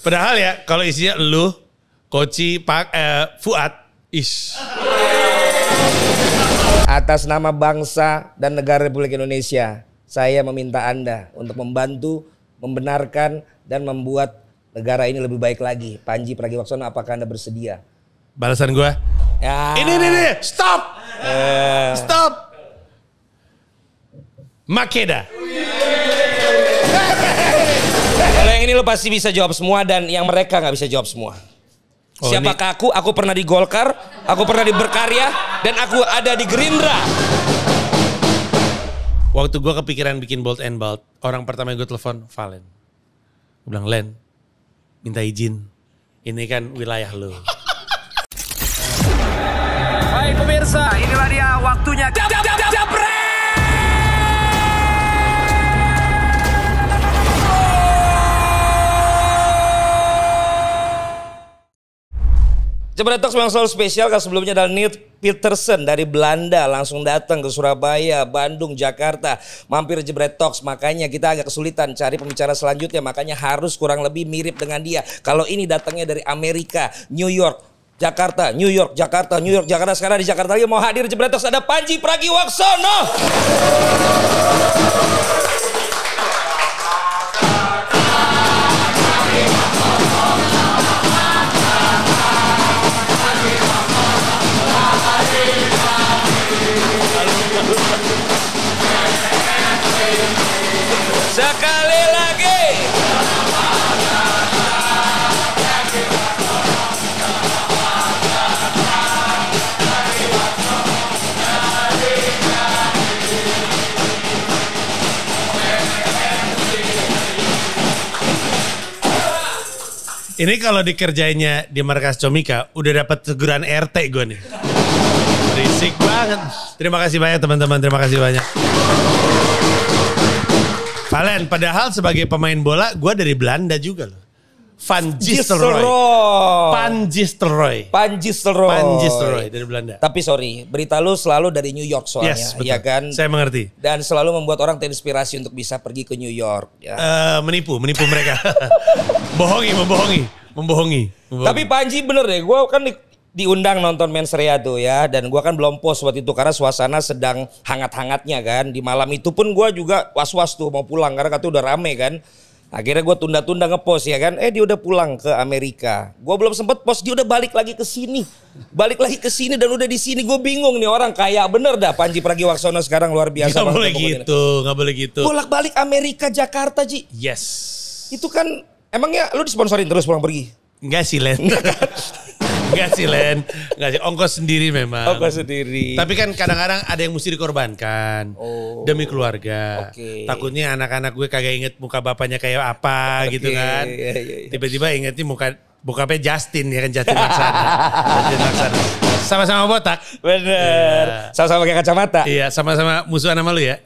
Padahal ya kalau isinya lu, Koci, Fuad, Atas nama bangsa dan negara Republik Indonesia, saya meminta Anda untuk membantu, membenarkan, dan membuat negara ini lebih baik lagi. Panji Pragiwaksono, apakah Anda bersedia? Balasan gue. Ya. Ini, stop. Stop. Makeda. Kalau yang ini lo pasti bisa jawab semua dan yang mereka nggak bisa jawab semua. Oh, siapakah aku? Aku pernah di Golkar, aku pernah di Berkarya, dan aku ada di Gerindra. Waktu gue kepikiran bikin Bold and Bold, orang pertama yang gue telepon, Valen. Gue bilang, Len, minta izin. Ini kan wilayah lo. Baik pemirsa, inilah dia waktunya. Japre! Jebret Talks memang selalu spesial karena sebelumnya ada Neil Peterson dari Belanda langsung datang ke Surabaya, Bandung, Jakarta, mampir Jebret Talks. Makanya kita agak kesulitan cari pembicara selanjutnya, makanya harus kurang lebih mirip dengan dia. Kalau ini datangnya dari Amerika, New York, Jakarta, New York, Jakarta, New York, Jakarta. Sekarang di Jakarta lagi mau hadir Jebret Talks ada Panji Pragiwaksono. Sekali lagi. Ini kalau dikerjainnya di markas Comika, udah dapat teguran RT gue nih. Berisik banget. Terima kasih banyak teman-teman, terima kasih banyak. Valen, padahal sebagai pemain bola, gue dari Belanda juga loh. Van Nistelrooy. Panji Nistelrooy dari Belanda. Tapi sorry, berita lu selalu dari New York soalnya, Yes, betul. ya kan? Saya mengerti. Dan selalu membuat orang terinspirasi untuk bisa pergi ke New York. Ya. Menipu mereka. Membohongi. Tapi Panji bener deh, gue kan diundang nonton Mens Rea tuh ya, dan gue kan belum post waktu itu karena suasana sedang hangat-hangatnya kan. Di malam itu pun gue juga was-was tuh mau pulang karena katanya udah rame kan. Akhirnya gue tunda-tunda ngepost ya kan. Dia udah pulang ke Amerika. Gue belum sempet post, dia udah balik lagi ke sini. Dan udah di sini. Gue bingung nih, orang kaya bener dah Panji Pragiwaksono sekarang luar biasa. Gak boleh gitu. Bolak-balik Amerika Jakarta, Ji. Yes. Itu kan emangnya lu disponsorin terus pulang pergi? Enggak sih, Len. Enggak sih, ongkos sendiri memang. Ongkos sendiri. Tapi kan kadang-kadang ada yang mesti dikorbankan demi keluarga. Takutnya anak-anak gue kagak inget muka bapaknya kayak apa gitu kan. Iya. Tiba-tiba ingetnya bokapnya Justin ya kan, Justin Laksana. Sama-sama botak. Bener. Sama-sama pakai kacamata. Iya, sama-sama musuhan sama lu ya.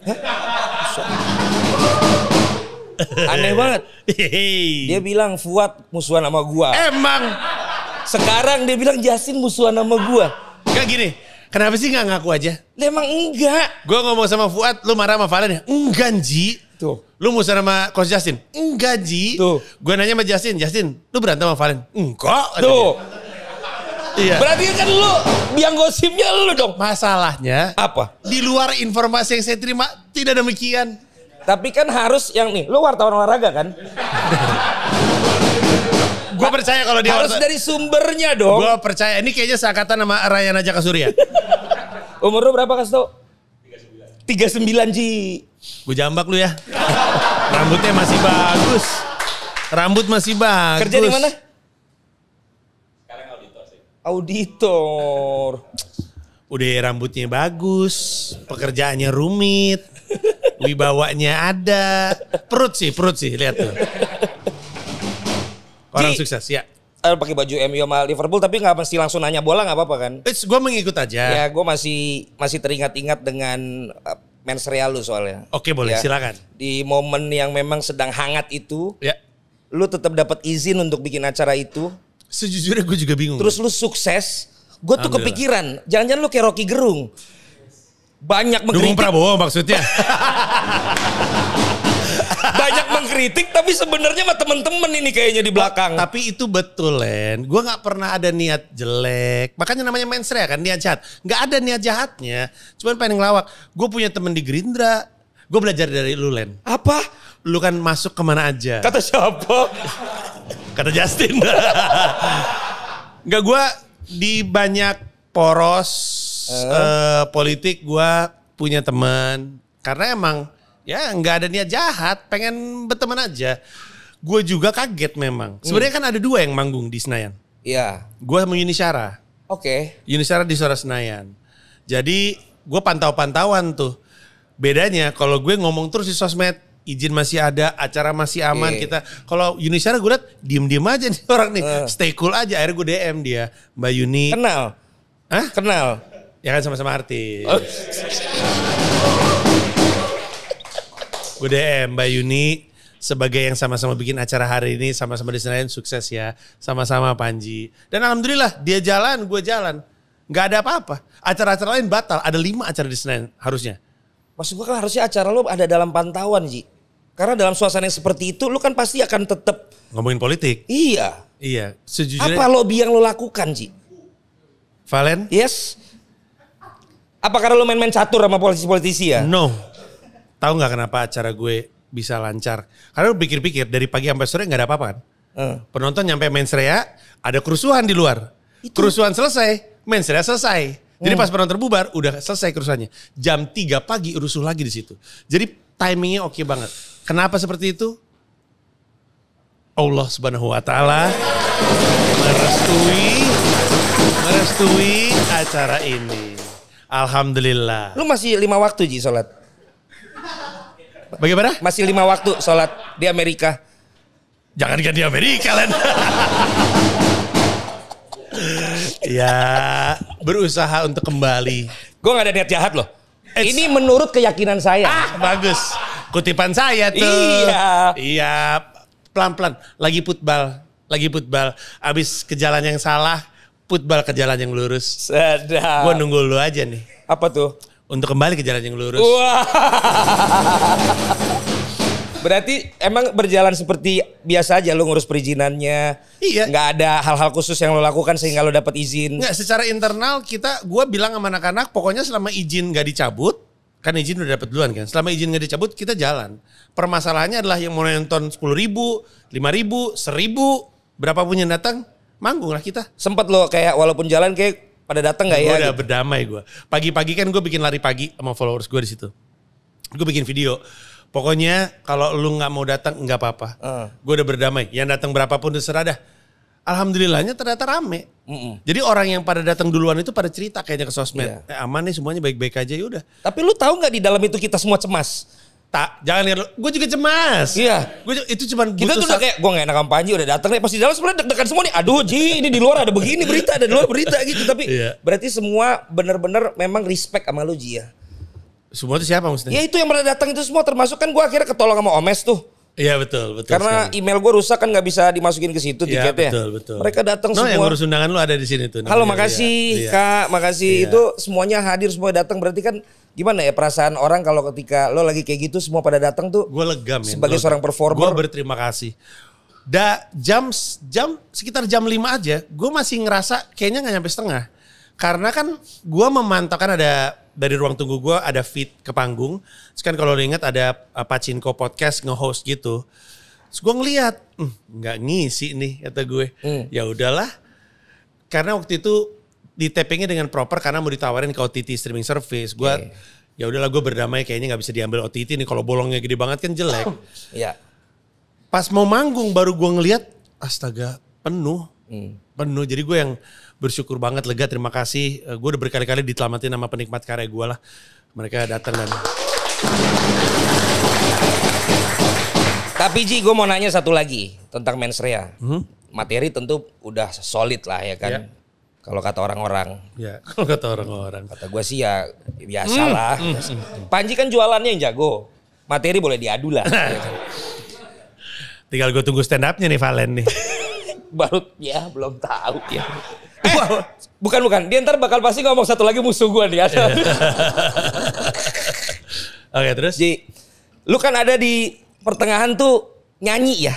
Aneh banget. Dia bilang Fuad musuhan sama gua. Emang. Sekarang dia bilang Justin musuhan sama gua. Enggak gini, kenapa sih gak ngaku aja? Emang enggak. Gue ngomong sama Fuad, lu marah sama Valen ya? Enggak, Ji. Tuh. Lu musuhan sama Coach Justin? Enggak, Ji. Tuh. Gue nanya sama Justin, lu berantem sama Valen? Enggak. Tuh. Iya. Berarti kan lu biang gosipnya lu dong. Masalahnya apa? Di luar informasi yang saya terima tidak demikian. Tapi kan harus yang nih, lu wartawan olahraga kan? Gue percaya kalau dia harus dari sumbernya dong. Gue percaya, ini kayaknya seangkatan sama Rayana Jaka Surya. Umur lu berapa kasih tau? 39 Ji. Gue jambak lu ya. Rambutnya masih bagus. Rambut masih bagus. Kerja di mana? Sekarang auditor sih. Auditor. Udah rambutnya bagus, pekerjaannya rumit, wibawanya ada, perut sih lihat tuh. Orang sukses ya. Pakai baju MU sama Liverpool tapi nggak mesti langsung nanya bola, nggak apa-apa kan? Gue mengikut aja. Ya gue masih teringat-ingat dengan Mens Rea lu soalnya. Oke boleh, ya. Silakan. Di momen yang memang sedang hangat itu, ya. Lu tetap dapat izin untuk bikin acara itu. Sejujurnya gue juga bingung. Terus lu sukses, gue tuh kepikiran, jangan-jangan lu kayak Rocky Gerung. Banyak mengkritik. Dukung Prabowo maksudnya. Banyak mengkritik ngeritik tapi sebenarnya sama temen-temen ini kayaknya di belakang. Tapi itu betul, Len. Gue gak pernah ada niat jelek. Makanya namanya mensrea kan, niat jahat. Gak ada niat jahatnya. Cuman pengen ngelawak. Gue punya temen di Gerindra. Gue belajar dari lu, Len. Apa? Lu kan masuk kemana aja. Kata siapa? Kata Justin. Gak, gue di banyak poros politik gue punya teman. Karena emang ya nggak ada niat jahat, pengen berteman aja. Gue juga kaget memang. Sebenarnya kan ada 2 yang manggung di Senayan. Iya. Gue sama Yuni Syara. Oke. Yuni Syara di Suara Senayan. Jadi gue pantau-pantauan tuh. Bedanya kalau gue ngomong terus di sosmed, izin masih ada, acara masih aman kita. Kalau Yuni Syara gue liat diem-diem aja nih orang nih, stay cool aja. Akhirnya gue DM dia, Mbak Yuni. Kenal? Hah? Kenal? Ya kan sama-sama artis. Oh. Gue DM Mbak Yuni sebagai yang sama-sama bikin acara hari ini, sama-sama di Senayan, sukses ya. Sama-sama Panji. Dan alhamdulillah dia jalan, gue jalan. Gak ada apa-apa. Acara-acara lain batal, ada 5 acara di Senayan harusnya. Maksud gue kan harusnya acara lo ada dalam pantauan, Ji. Karena dalam suasana yang seperti itu lo kan pasti akan tetap ngomongin politik. Iya. Iya, sejujurnya. Apa lobby yang lo lakukan, Ji? Valen? Yes. Apa karena lo main-main catur sama politisi-politisi ya? No. Tahu nggak kenapa acara gue bisa lancar? Karena lu pikir-pikir dari pagi sampai sore nggak ada apa-apa kan? Penonton nyampe mensrea, ada kerusuhan di luar. Kerusuhan selesai, mensrea selesai. Jadi pas penonton bubar, udah selesai kerusuhannya. Jam 3 pagi rusuh lagi di situ. Jadi timingnya oke banget. Kenapa seperti itu? Allah Subhanahu Wa Taala merestui acara ini. Alhamdulillah. Lu masih 5 waktu, Ji, sholat? Bagaimana? Masih 5 waktu sholat di Amerika. Jangan kan di Amerika, Len. Ya, berusaha untuk kembali. Gue gak ada niat jahat loh. Ini menurut keyakinan saya. Bagus. Kutipan saya tuh. Iya. Iya, pelan-pelan. Lagi putbal. Abis ke jalan yang salah, putbal ke jalan yang lurus. Sedap. Gue nunggu lu aja nih. Apa tuh? Untuk kembali ke jalan yang lurus. Wah. Berarti emang berjalan seperti biasa aja lo ngurus perizinannya. Iya. Nggak ada hal-hal khusus yang lo lakukan sehingga lo dapat izin. Nggak, secara internal gue bilang sama anak-anak pokoknya selama izin gak dicabut. Kan izin udah dapet duluan kan. Selama izin gak dicabut kita jalan. Permasalahannya adalah yang mau nonton 10.000, 5.000, 1.000. Berapapun yang datang, manggung lah kita. Sempet lo kayak walaupun jalan kayak pada datang nggak ya? Gue udah gitu. berdamai gue. Pagi-pagi kan gue bikin lari pagi sama followers gue di situ. Gue bikin video. Pokoknya kalau lu nggak mau datang nggak apa-apa. Gue udah berdamai. Yang datang berapapun terserah dah. Alhamdulillahnya ternyata rame. Jadi orang yang pada datang duluan itu pada cerita kayaknya ke sosmed. Iya. Aman nih semuanya baik-baik aja, yaudah. Tapi lu tahu nggak di dalam itu kita semua cemas? Tak, jangan lihat. Gue juga cemas. Iya. Itu cuma Kita tuh udah kayak gue gak enak sama Panji udah datang nih. Pas di dalam sebenarnya deg-degan semua nih. Aduh Ji, ini di luar ada begini berita, ada di luar berita gitu. Tapi berarti semua bener-bener memang respect sama lu Ji ya. Semua itu siapa maksudnya? Ya itu yang pada datang itu semua termasuk kan gue akhirnya ketolong sama Omes tuh. Iya betul. Karena sekali. email gue rusak kan gak bisa dimasukin ke situ tiketnya. Betul. Mereka datang semua. Yang ngurus undangan lu ada di sini tuh. Halo makasih Kak, makasih. Itu semuanya hadir, semua datang. Berarti kan gimana ya perasaan orang kalau ketika lo lagi kayak gitu semua pada datang tuh. Gue lega men. Sebagai seorang performer. Gue berterima kasih. Sekitar jam 5 aja gue masih ngerasa kayaknya gak nyampe setengah. Karena kan gue memantau kan ada dari ruang tunggu gue ada feed ke panggung. Terus kan kalau lo ingat ada Pachinko podcast nge-host gitu. Terus gue ngeliat, nggak ngisi nih kata gue. Ya udahlah. Karena waktu itu di tappingnya dengan proper karena mau ditawarin ke OTT streaming service. Gue ya udahlah gue berdamai kayaknya nggak bisa diambil OTT nih kalau bolongnya gede banget kan jelek. Iya. Pas mau manggung baru gue ngeliat astaga penuh. Penuh. Jadi gue yang bersyukur banget, lega, terima kasih. Gue udah berkali-kali ditelamatin sama penikmat karya gue lah. Mereka datang dan... Tapi Ji, gue mau nanya satu lagi tentang Mensrea. Materi tentu udah solid lah ya kan. Kalau kata orang-orang. Ya, kalau kata orang-orang. Kata gue sih ya biasalah. Panji kan jualannya yang jago. Materi boleh diadu lah. Tinggal gue tunggu stand up-nya nih Valen nih. Baru ya belum tahu ya. Bukan. Dia ntar bakal pasti ngomong satu lagi musuh gue nih. Oke terus? Ji, lu kan ada di pertengahan tuh nyanyi ya.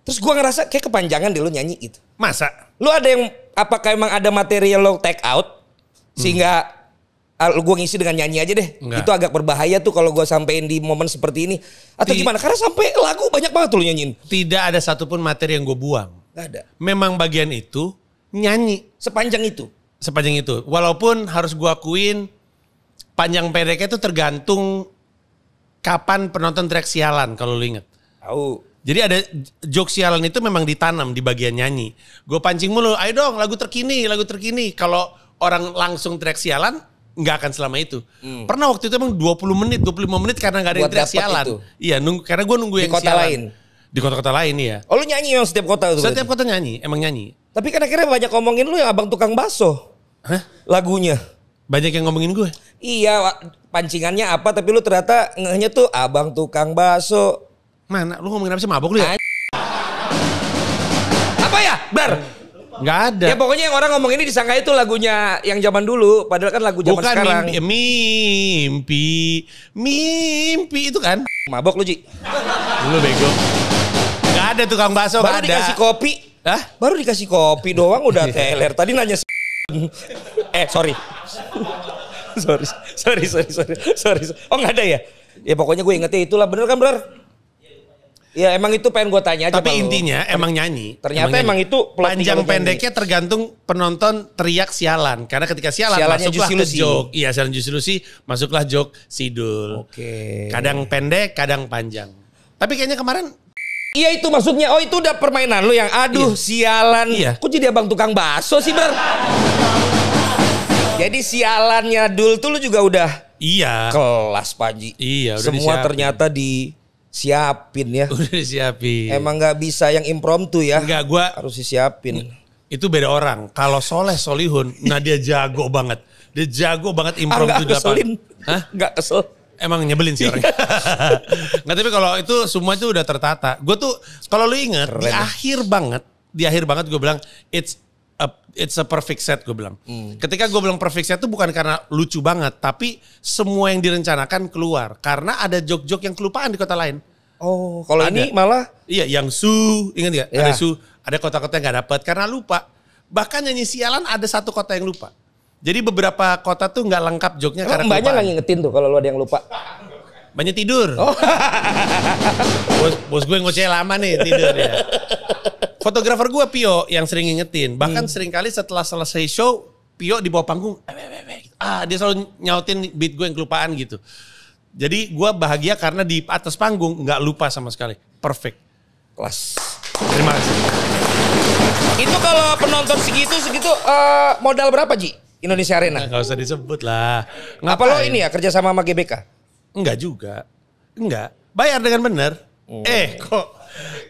Terus gue ngerasa kayak kepanjangan deh lu nyanyi gitu. Masa? Lu ada yang, apakah emang ada materi yang lo take out sehingga gue ngisi dengan nyanyi aja deh? Enggak. Itu agak berbahaya tuh kalau gue sampein di momen seperti ini. Atau gimana? Karena sampai lagu banyak banget tuh lu nyanyiin. Tidak ada satupun materi yang gue buang. Gak ada. Memang bagian itu nyanyi Sepanjang itu. sepanjang itu. Walaupun harus gue akuin panjang pendeknya itu tergantung kapan penonton teriak sialan kalau lu inget. Tahu. Jadi ada joke sialan itu memang ditanam di bagian nyanyi. Gue pancing mulu, ayo dong lagu terkini, lagu terkini. Kalau orang langsung teriak sialan, nggak akan selama itu. Pernah waktu itu emang 20 menit, 25 menit karena nggak ada yang Buat teriak dapet sialan. itu. Iya, karena gue nunggu Di yang kota sialan. lain? Di kota-kota lain iya. Oh lu nyanyi yang setiap kota tuh? Setiap berarti? kota nyanyi, emang nyanyi. Tapi kan akhirnya banyak ngomongin lu yang abang tukang bakso. Hah? Lagunya. Banyak yang ngomongin gue. Iya, pancingannya apa tapi lu ternyata ngehnya tuh abang tukang bakso. Mana? Lu ngomongin apa sih, mabok lu ya? Apa ya? Bar. Nggak ada. Ya pokoknya yang orang ngomong ini disangka itu lagunya yang zaman dulu, padahal kan lagu zaman Bukan sekarang. mimpi itu kan. Mabok lu, Ji. Lu bego. Nggak ada tukang bakso, Baru nggak ada. dikasih kopi. Hah? Baru dikasih kopi doang udah teler. Tadi nanya sorry. sorry. Oh nggak ada ya? Ya pokoknya gue ingetnya itulah, bener kan bener? Ya emang itu pengen gue tanya aja. Tapi sama lu. intinya emang nyanyi. Ternyata emang nyanyi. itu plot panjang kalau pendeknya tergantung penonton teriak sialan. Karena ketika sialan Sialannya masuklah Juicy ke Lucy. joke. Iya, sialan Juicy Lucy masuklah joke Sidul. Oke. Kadang pendek, kadang panjang. Tapi kayaknya kemarin Iya itu maksudnya. Oh itu udah permainan lu yang aduh sialan. Iya. Kok jadi abang tukang bakso sih Bar? Jadi sialannya Dul tuh lu juga udah iya. kelas Panji. Iya, udah Semua disiapin. ternyata disiapin ya. Udah disiapin. Emang nggak bisa yang impromptu ya. Enggak, gua Harus disiapin. itu beda orang. Kalau Soleh Solihun, nah dia jago banget. Dia jago banget impromptu Nggak keselin. Hah? Nggak kesel. Emang nyebelin sih orangnya. Nggak, tapi kalau itu semua itu udah tertata. Gue tuh kalau lu inget di akhir banget gue bilang it's a perfect set gue bilang. Ketika gue bilang perfect set itu bukan karena lucu banget, tapi semua yang direncanakan keluar karena ada joke-joke yang kelupaan di kota lain. Oh, kalau Ada. ini malah Iya, yang ingat gak? Ya. Ada ada kota-kota yang gak dapet karena lupa. Bahkan nyanyi sialan ada satu kota yang lupa. Jadi beberapa kota tuh nggak lengkap joke-nya karena mbaknya kelupaan. nggak ngingetin tuh kalau lu ada yang lupa. Banyak tidur. Oh. bos gue ngoceh lama nih tidur ya. Fotografer gue Pio yang sering ngingetin. Bahkan sering kali setelah selesai show Pio di bawah panggung. Dia selalu nyautin beat gue yang kelupaan gitu. Jadi gue bahagia karena di atas panggung nggak lupa sama sekali. Perfect. Kelas. Terima kasih. Itu kalau penonton segitu modal berapa Ji? Indonesia Arena. Nggak usah disebut lah. Apa lo ini ya kerja sama GBK? Enggak juga. Enggak. Bayar dengan benar. Kok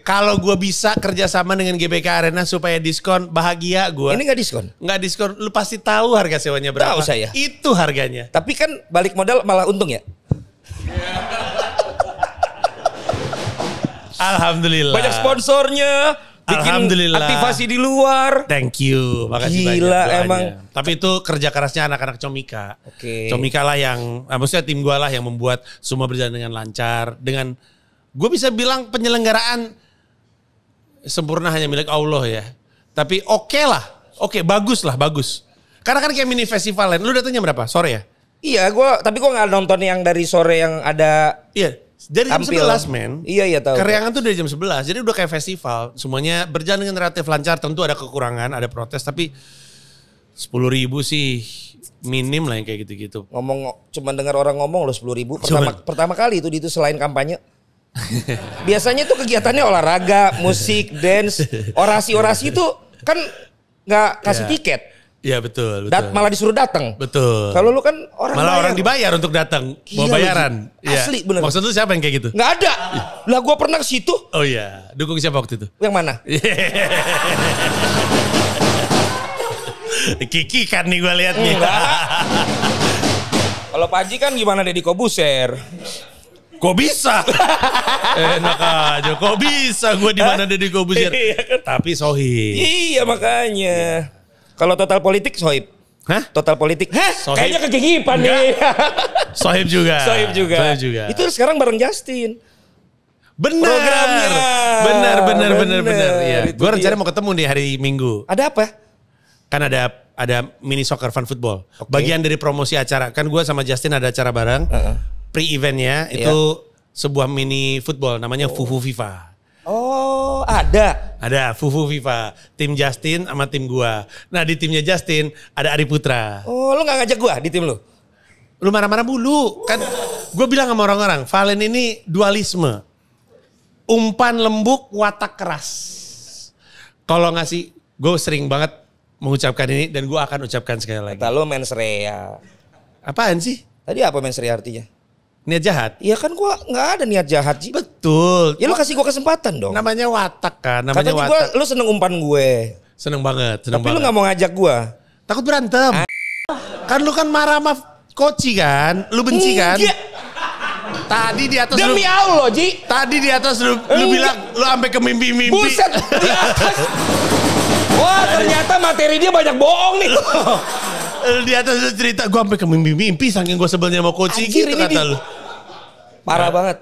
kalau gue bisa kerjasama dengan GBK Arena supaya diskon, bahagia gue. Ini nggak diskon. Nggak diskon, lu pasti tahu harga sewanya berapa. Tahu saya. Itu harganya. Tapi kan balik modal malah untung ya. Alhamdulillah. Banyak sponsornya. Bikin Alhamdulillah. aktivasi di luar. Thank you. Makasih Gila, banyak doanya. emang. Tapi itu kerja kerasnya anak-anak Comika. Oke. Comika lah yang, maksudnya tim gue lah yang membuat semua berjalan dengan lancar. Dengan, gue bisa bilang penyelenggaraan sempurna hanya milik Allah ya. Tapi oke lah. Oke, bagus lah, bagus. Karena kan kayak mini festival lain. Lu datangnya berapa? Sore ya? Iya, tapi gue nggak nonton yang dari sore yang ada. Iya. Dari jam Tampil. 11 men. Iya tahu. Keriangan tuh dari jam 11. Jadi udah kayak festival. Semuanya berjalan dengan relatif lancar. Tentu ada kekurangan, ada protes. Tapi 10.000 sih minim lah yang kayak gitu-gitu. Cuman dengar orang ngomong loh 10.000. Pertama kali itu selain kampanye. Biasanya tuh kegiatannya olahraga, musik, dance, orasi-orasi itu kan nggak kasih tiket. Iya betul. Malah disuruh datang. Betul. Kalau lu kan orang dibayar untuk datang. Mau Gila, bayaran. Ji. Asli bener. Maksud lu siapa yang kayak gitu? Nggak ada. Lah gue pernah ke situ. Oh iya. Dukung siapa waktu itu? Yang mana? Kiki kan nih gue lihat nih. Kalau Pak Haji kan gimana Deddy Kobuser? Kok bisa? Enak aja. Kok bisa gue di mana Deddy Kobusier? Tapi Sohib. Iya makanya. Kalau total politik Sohib. Hah? Total politik. Sohib. Kayaknya kegigipan nih. Sohib juga. Sohib juga. Sohib juga. Itu sekarang bareng Justin. Bener. Programnya. Bener. Iya. Itu Gue dia. rencana mau ketemu nih hari Minggu. Ada apa? Kan ada mini soccer fun football. Oke. Bagian dari promosi acara. Kan gue sama Justin ada acara bareng. Pre-eventnya itu sebuah mini football namanya Fufu FIFA. Oh, ada. Ada Fufu FIFA, tim Justin sama tim gua. Nah di timnya Justin ada Ari Putra. Oh, lu gak ngajak gua di tim lu? Lu marah-marah mulu. Kan gue bilang sama orang-orang, Valen ini dualisme. Umpan lembut, watak keras. Kalau ngasih, gue sering banget mengucapkan ini dan gue akan ucapkan sekali lagi. Kata lu mens rea. Apaan sih? Tadi apa mens rea artinya? Niat jahat? Iya kan gua gak ada niat jahat, Ji. Betul. Ya lu kasih gua kesempatan dong. Namanya watak kan, namanya Katanya watak. lu seneng umpan gue. Seneng banget, Tapi lu gak mau ngajak gua. Takut berantem. Kan lu kan marah sama Koci kan, lu benci kan? Enggak. Tadi di atas Demi Allah, Ji. Tadi di atas lu Enggak. bilang lu sampai ke mimpi-mimpi. Buset, di atas. Wah, ternyata materi dia banyak bohong nih. Di atas lu cerita gue sampai ke mimpi-mimpi saking gue sebelnya sama Koci Anjir, gitu ini kata lu. Parah banget.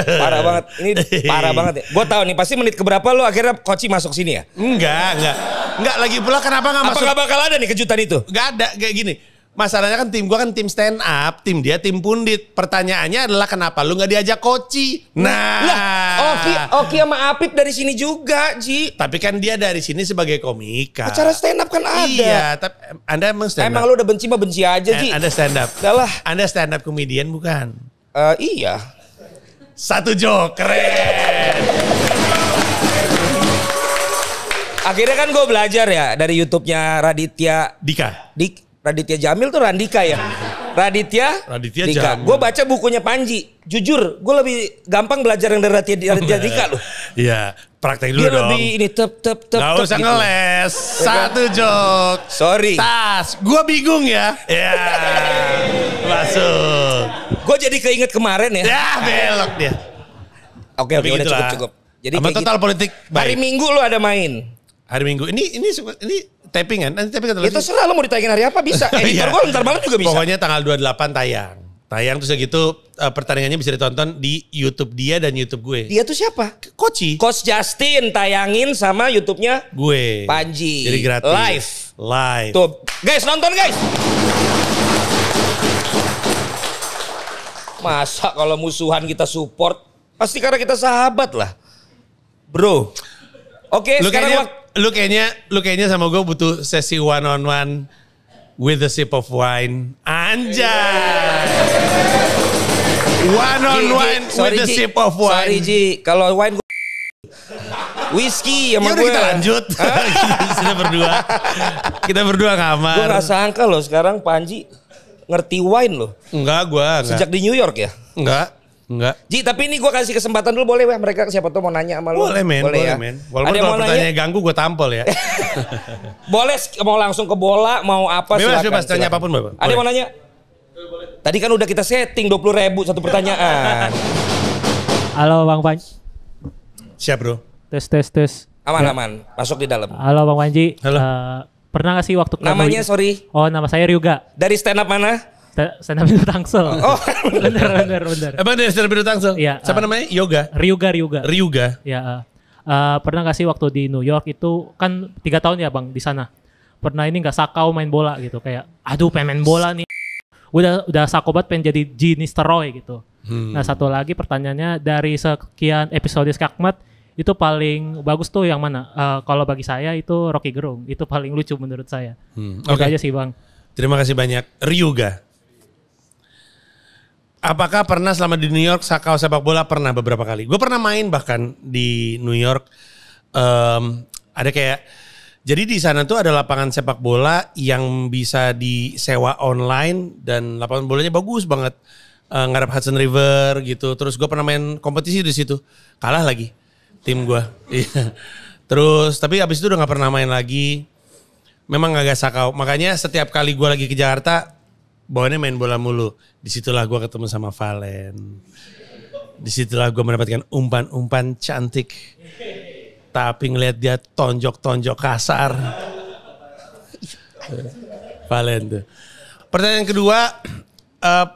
Parah banget. Ini parah banget ya. Gue tahu nih pasti menit keberapa lu akhirnya Koci masuk sini ya? Enggak lagi pula kenapa gak Apa masuk? gak bakal ada nih kejutan itu? Gak ada kayak gini. Masalahnya kan tim gue kan tim stand up, tim dia tim pundit. Pertanyaannya adalah kenapa lu gak diajak Koci? Nah. Lah, Oki sama Apip dari sini juga, Ji. Tapi kan dia dari sini sebagai komika. Acara stand up kan ada. Iya, tapi Anda emang stand up. Emang lu udah benci mah benci aja, Ji. Anda stand up. Udah lah. Anda stand up comedian bukan? Iya. Satu joke, keren. Akhirnya kan gue belajar ya dari YouTube-nya Raditya Raditya Jamil tuh Randika ya. Raditya Dika. Jamil. Gue baca bukunya Panji. Jujur, gue lebih gampang belajar yang dari Raditya Dika loh. Iya, praktek dulu Dia dong. lebih ini tep Gak usah gitu. ngeles. Satu joke. Sorry. Tas. Gua bingung ya. Ya. Masuk. Gue jadi keinget kemarin ya. Ya belok dia. Oke, udah Begitulah. cukup. Jadi Sama kayak total gitu. politik Hari baik. Minggu lu ada main. Hari Minggu. Ini tapingan. Nanti tapingan Ya terserah lu mau ditayangin hari apa bisa. Editor Iya. gue ntar malam juga bisa. Pokoknya tanggal 28 tayang. Tayang terus gitu pertandingannya bisa ditonton di YouTube dia dan YouTube gue. Dia tuh siapa? Koci. Coach Justin tayangin sama YouTube-nya Gue. Panji. Jadi gratis. Live. Tuh, guys nonton guys. Masa kalau musuhan kita support, pasti karena kita sahabat lah. Bro. Oke, sekarang Lu kayaknya sama gue butuh sesi one on one with a sip of wine. Anjay. One on one with a sip of wine. Sorry Ji, kalau wine gue whisky sama Ya udah gue. kita lanjut. Kita berdua kamar. Gue gak sangka loh sekarang Panji ngerti wine loh. Enggak. Sejak di New York ya. Enggak. Ji, tapi ini gue kasih kesempatan dulu boleh weh, mereka siapa tuh mau nanya sama lu. Boleh men. ya. Walaupun Ada yang kalau mau pertanyaannya nanya? ganggu gue tampol ya. Boleh mau langsung ke bola, mau apa Bebas, silakan. tanya silakan. apapun, Bapak. Ada yang mau nanya? Tadi kan udah kita setting 20.000 satu pertanyaan. Halo Bang Panji. Siap bro. Tes. Aman, masuk di dalam. Halo Bang Panji. Halo. Pernah gak sih waktu ke Namanya sorry, Oh, nama saya Ryuga. dari stand up mana? Stand up itu Tangsel. Oh. bener. Emang dari Stand Up Indo Tangsel? Iya, Siapa namanya? Yoga? Ryuga. Ya. Pernah gak sih waktu di New York itu kan 3 tahun ya Bang di sana. Pernah ini gak sakau main bola gitu kayak aduh pengen main bola nih. Udah sakau banget pengen jadi Mr. Roy gitu. Nah satu lagi pertanyaannya dari sekian episode Skakmat itu paling bagus tuh yang mana? Kalau bagi saya itu Rocky Gerung. Itu paling lucu menurut saya. Itu Oke. aja sih Bang. Terima kasih banyak. Ryuga. Apakah pernah selama di New York sakau sepak bola? Pernah beberapa kali. Gue pernah main bahkan di New York. Ada kayak, jadi di sana tuh ada lapangan sepak bola yang bisa disewa online dan lapangan bolanya bagus banget. Ngarep Hudson River gitu. Terus gue pernah main kompetisi di situ. Kalah lagi tim gue. Terus tapi abis itu udah gak pernah main lagi. Memang agak sakau. Makanya setiap kali gue lagi ke Jakarta, bawaannya main bola mulu. Disitulah gue ketemu sama Valen. Disitulah gue mendapatkan umpan-umpan cantik. Tapi ngeliat dia tonjok-tonjok kasar. Valen tuh. Pertanyaan kedua,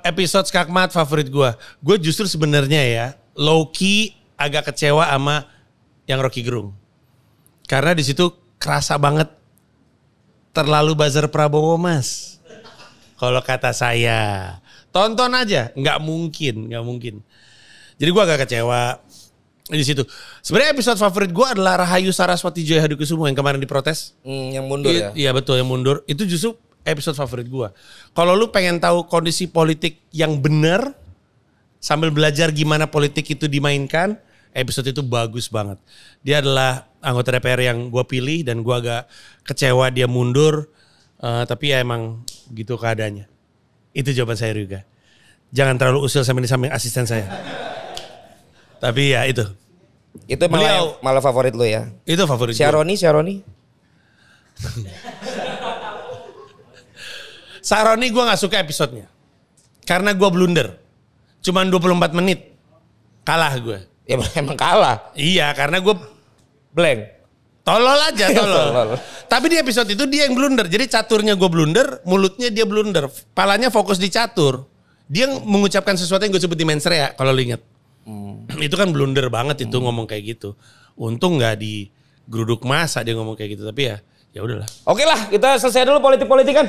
episode Skakmat favorit gue. Gue justru sebenarnya ya, low key agak kecewa sama yang Rocky Gerung. Karena di situ kerasa banget terlalu buzzer Prabowo Mas. Kalau kata saya, tonton aja, nggak mungkin. Jadi gue agak kecewa di situ. Sebenarnya episode favorit gue adalah Rahayu Saraswati Joya Hadikusumo yang kemarin diprotes. Yang mundur ya? Iya betul, yang mundur. Itu justru episode favorit gue. Kalau lu pengen tahu kondisi politik yang benar sambil belajar gimana politik itu dimainkan, episode itu bagus banget. Dia adalah anggota DPR yang gue pilih dan gue agak kecewa dia mundur. Tapi ya emang gitu keadaannya. Itu jawaban saya juga. Jangan terlalu usil sampai di samping asisten saya. Tapi ya itu. Itu malah favorit lo ya? Itu favorit Syaroni. Saroni gue gak suka episodenya. Karena gue blunder. Cuman 24 menit. Kalah gue. Ya emang kalah. Iya karena gue blank. Tolol aja. Tapi di episode itu dia yang blunder. Jadi caturnya gue blunder, mulutnya dia blunder. Palanya fokus di catur. Dia mengucapkan sesuatu yang gue sebut di mensrea kalau lo inget. Itu kan blunder banget itu ngomong kayak gitu. Untung gak di geruduk masa dia ngomong kayak gitu. Tapi ya udahlah. Oke lah, kita selesai dulu politik-politikan.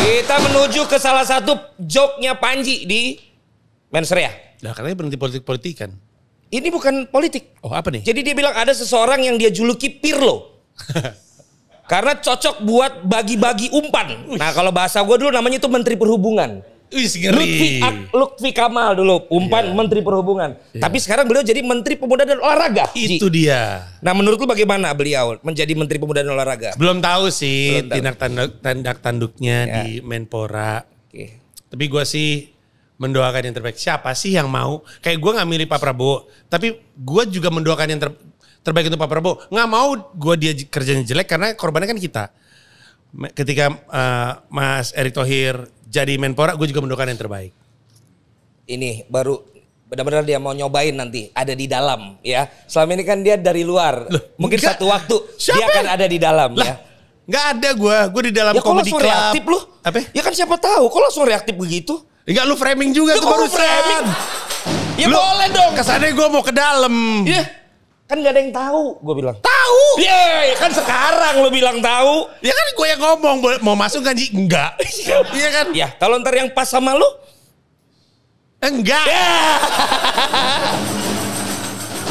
Kita menuju ke salah satu joke-nya Panji di mensrea. Nah katanya berhenti politik-politikan. Ini bukan politik. Oh apa nih? Jadi dia bilang ada seseorang yang dia juluki Pirlo. Karena cocok buat bagi-bagi umpan. Nah kalau bahasa gue dulu namanya itu Menteri Perhubungan. Lutfi Kamal dulu umpan Menteri Perhubungan. Tapi sekarang beliau jadi Menteri Pemuda dan Olahraga. Itu dia. Nah menurut lu bagaimana beliau menjadi Menteri Pemuda dan Olahraga? Belum tahu sih tindak tanduknya Ya. di Menpora. Oke. Tapi gue sih mendoakan yang terbaik. Siapa sih yang mau? Kayak gue gak milih Pak Prabowo. Tapi gue juga mendoakan yang terbaik untuk Pak Prabowo. Gak mau gue dia kerjanya jelek karena korbannya kan kita. Ketika Mas Erick Thohir jadi Menpora, gue juga mendoakan yang terbaik. Ini baru benar-benar dia mau nyobain nanti ada di dalam ya. Selama ini kan dia dari luar. Loh, mungkin enggak. satu waktu Siapa? dia akan ada di dalam Lah, ya. gak ada gue di dalam Ya kok comedy langsung club. reaktif lu? Apa? Ya kan siapa tahu kok langsung reaktif begitu? Enggak lu framing juga Ya tuh kok lu barusan. framing? Ya Lu boleh dong. Kesannya gue mau ke dalam. Ya kan gak ada yang tahu gue bilang. Tahu. Ya kan sekarang lu bilang tahu. Ya kan gue yang ngomong mau masuk kan Ji? Enggak. Iya kan? Ya kalau ntar yang pas sama lu. Enggak.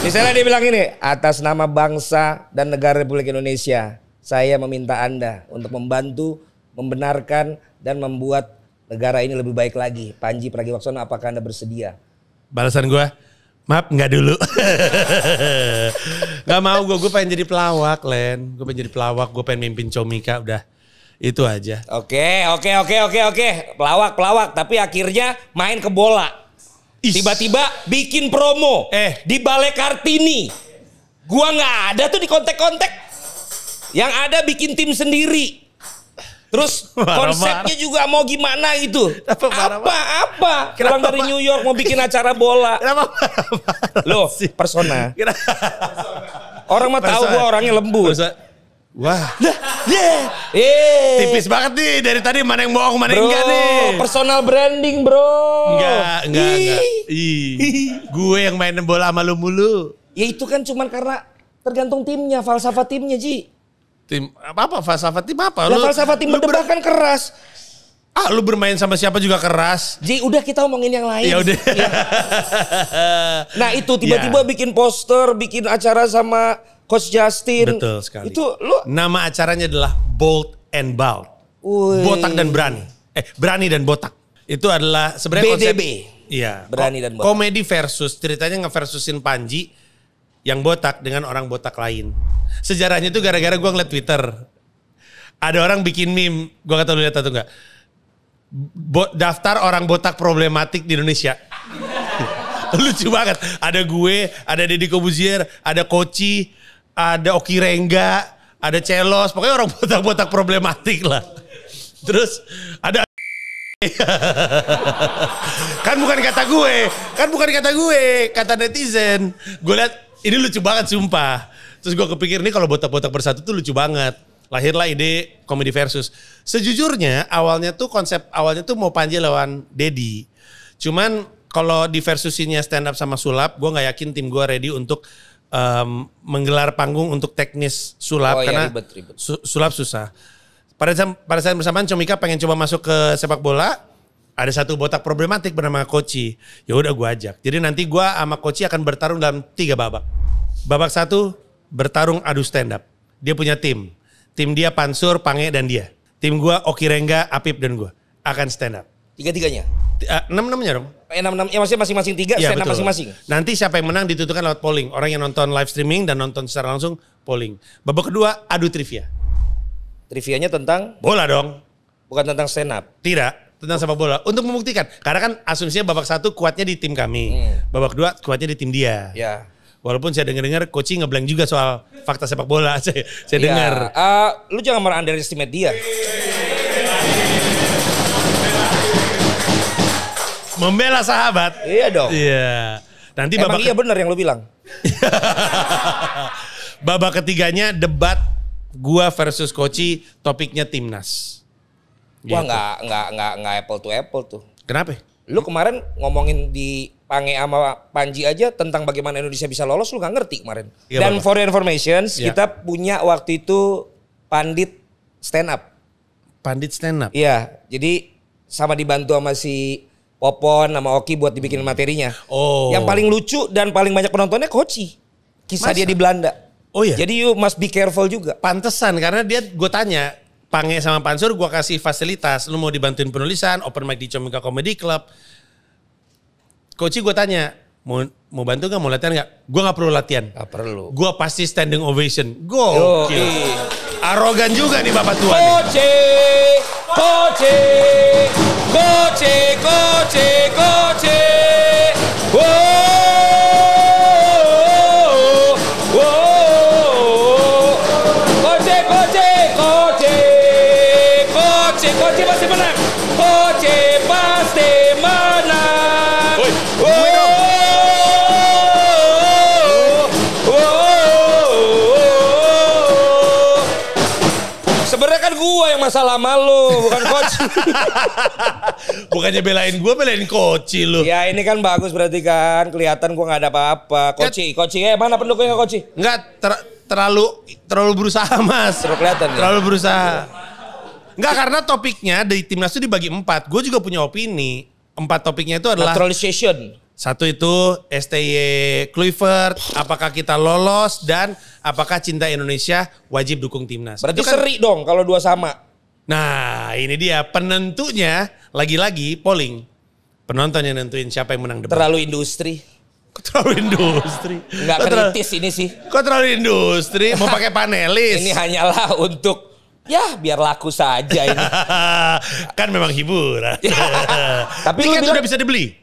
Misalnya dia bilang ini, atas nama bangsa dan negara Republik Indonesia, saya meminta Anda untuk membantu, membenarkan dan membuat negara ini lebih baik lagi. Panji Pragiwaksono, apakah Anda bersedia? Balasan gue, maaf nggak dulu. Gak mau gue pengen jadi pelawak Len. Gue pengen jadi pelawak, gue pengen mimpin Comika udah. Itu aja. Oke. Pelawak. Tapi akhirnya main ke bola. Tiba-tiba bikin promo di Balai Kartini. Gua nggak ada tuh di kontak-kontak. Yang ada bikin tim sendiri. Terus konsepnya juga mau gimana gitu. Apa? Pulang dari New York mau bikin acara bola. Kenapa? Loh, persona. Orang mah tahu gua orangnya lembut. Wah. Tipis Tipis banget nih dari tadi mana yang bohong mana yang bro, enggak nih. personal branding bro. Enggak. Gue yang main bola sama lu mulu. Ya itu kan cuman karena tergantung timnya, falsafah timnya Ji. Tim apa falsafah tim apa? Lah falsafah tim berdebat kan keras. Lu bermain sama siapa juga keras. Ji udah kita omongin yang lain. Ya udah. Nah itu tiba-tiba bikin poster, bikin acara sama Coach Justin. Betul sekali. Itu lu nama acaranya adalah Bold and Bold. Botak dan berani. Berani dan botak. Itu adalah sebenarnya konsep. BDB. Iya. Berani dan botak. Komedi versus ceritanya ngeversusin Panji yang botak dengan orang botak lain. Sejarahnya itu gara-gara gue ngeliat Twitter. Ada orang bikin meme, gue gak tau lu lihat atau enggak. Daftar orang botak problematik di Indonesia. Lucu banget. Ada gue, ada Deddy Kobuzier, ada Koci, ada Oki Rengga, ada Celos. Pokoknya orang botak-botak problematik lah. Terus ada kan bukan kata gue, kata netizen. Gue lihat ini lucu banget sumpah. Terus gue kepikir nih kalau botak-botak bersatu tuh lucu banget. Lahirlah ide komedi versus. Sejujurnya konsep awalnya tuh mau Panji lawan Dedi. Cuman kalau di versusinya stand up sama sulap, gue nggak yakin tim gue ready untuk menggelar panggung untuk teknis sulap karena ribet. Sulap susah. Pada saat bersamaan Comika pengen coba masuk ke sepak bola, ada satu botak problematik bernama Koci. Ya udah gue ajak. Jadi nanti gue sama Koci akan bertarung dalam 3 babak. Babak 1 bertarung adu stand up. Dia punya tim. Tim dia Pansur, Pange dan dia. Tim gue Oki Rengga, Apip dan gue akan stand up. 3-3-nya? 6-6-nya dong. 6-6, ya maksudnya masing-masing 3 stand up masing-masing. Nanti siapa yang menang ditentukan lewat polling. Orang yang nonton live streaming dan nonton secara langsung polling. Babak kedua adu trivia. Trivianya tentang? Bola dong. Bukan tentang stand up? Tidak, tentang sepak bola. Untuk membuktikan. Karena kan asumsinya babak 1 kuatnya di tim kami. Babak 2 kuatnya di tim dia. Ya. Walaupun saya dengar coaching ngeblank juga soal fakta sepak bola. saya dengar. Lu jangan underestimate dia. Membela sahabat. Iya dong. Iya. Nanti emang iya benar yang lu bilang. Babak ketiganya debat gua versus Koci, topiknya timnas. Wah Gitu. nggak apple to apple tuh. Kenapa? Lu kemarin ngomongin di Pange sama Panji aja tentang bagaimana Indonesia bisa lolos, lu gak ngerti kemarin. Iya, Dan Bapak. for your information, Iya. kita punya waktu itu pandit stand up. Pandit stand up. Iya, jadi sama dibantu sama si Popon sama Oki buat dibikin materinya. Oh. Yang paling lucu dan paling banyak penontonnya Koci. Kisah Masa? dia di Belanda. Oh iya? Jadi you must be careful juga. Pantesan karena dia gue tanya Pange sama Pansur gue kasih fasilitas. Lu mau dibantuin penulisan, open mic di Comika Comedy Club. Koci gue tanya, mau bantu gak, mau latihan gak? Gue gak perlu latihan. Gak perlu. Gue pasti standing ovation. Gokil. Arogan juga nih bapak tua nih. Koce, Koce, Koce, Koce, Koce. Wow, wow. Koce, Koce, Koce, Koce, Koce pasti menang. Koce pasti menang. Woi, gue dong. Sebenarnya kan gua yang masalah sama lu, bukan coach. Bukannya belain gue, belain Koci lu. Ya ini kan bagus berarti kan, kelihatan gua nggak ada apa-apa. Koci, mana pendukungnya Koci? Enggak, terlalu berusaha mas. Terlalu kelihatan ya? Terlalu berusaha. Enggak, karena topiknya di timnas itu dibagi 4. Gue juga punya opini. 4 topiknya itu adalah Naturalization. satu itu STY Kluivert, apakah kita lolos dan apakah cinta Indonesia wajib dukung timnas. Berarti Itu kan- seri dong kalau 2 sama. Nah ini dia penentunya lagi-lagi polling. Penonton yang nentuin siapa yang menang debat. Terlalu industri. Kok terlalu industri? Nggak Kok terlalu- kritis ini sih. Kok terlalu industri? Mau pakai panelis? Ini hanyalah untuk ya biar laku saja ini. Kan memang hiburan. Tapi lu tiket bilang- udah bisa dibeli.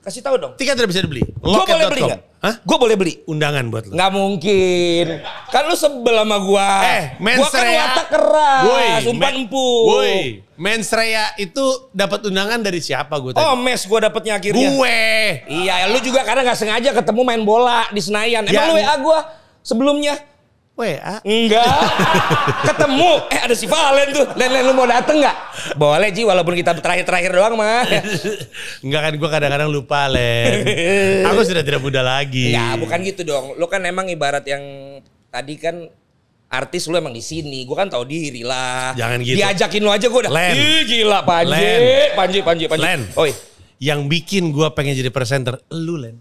Kasih tahu dong. Tiket udah bisa dibeli. Gue boleh beli nggak? Hah? Gue boleh beli. Undangan buat lo. Nggak mungkin. Kan lu sebel sama gua. Mens Gua kan Rea. watak keras. Umpan empuk. Woi, Mens Rea itu dapat undangan dari siapa gue tadi? Oh mes gua dapetnya akhirnya. Gue. Iya lu juga karena gak sengaja ketemu main bola di Senayan. Emang Ya, lu WA gua sebelumnya? WA. Enggak. Ketemu. Ada si Valen tuh. Len lu mau dateng gak? Boleh Ji walaupun kita terakhir doang mah. Enggak kan, gue kadang-kadang lupa Len. Aku sudah tidak muda lagi. Ya bukan gitu dong. Lu kan emang ibarat yang tadi kan artis lu emang di sini. Gua kan tahu diri lah. Jangan gitu. Diajakin lu aja gua udah. Len. Ih gila Panji. Len. Panji. Len. Oi. Yang bikin gue pengen jadi presenter, lu Len.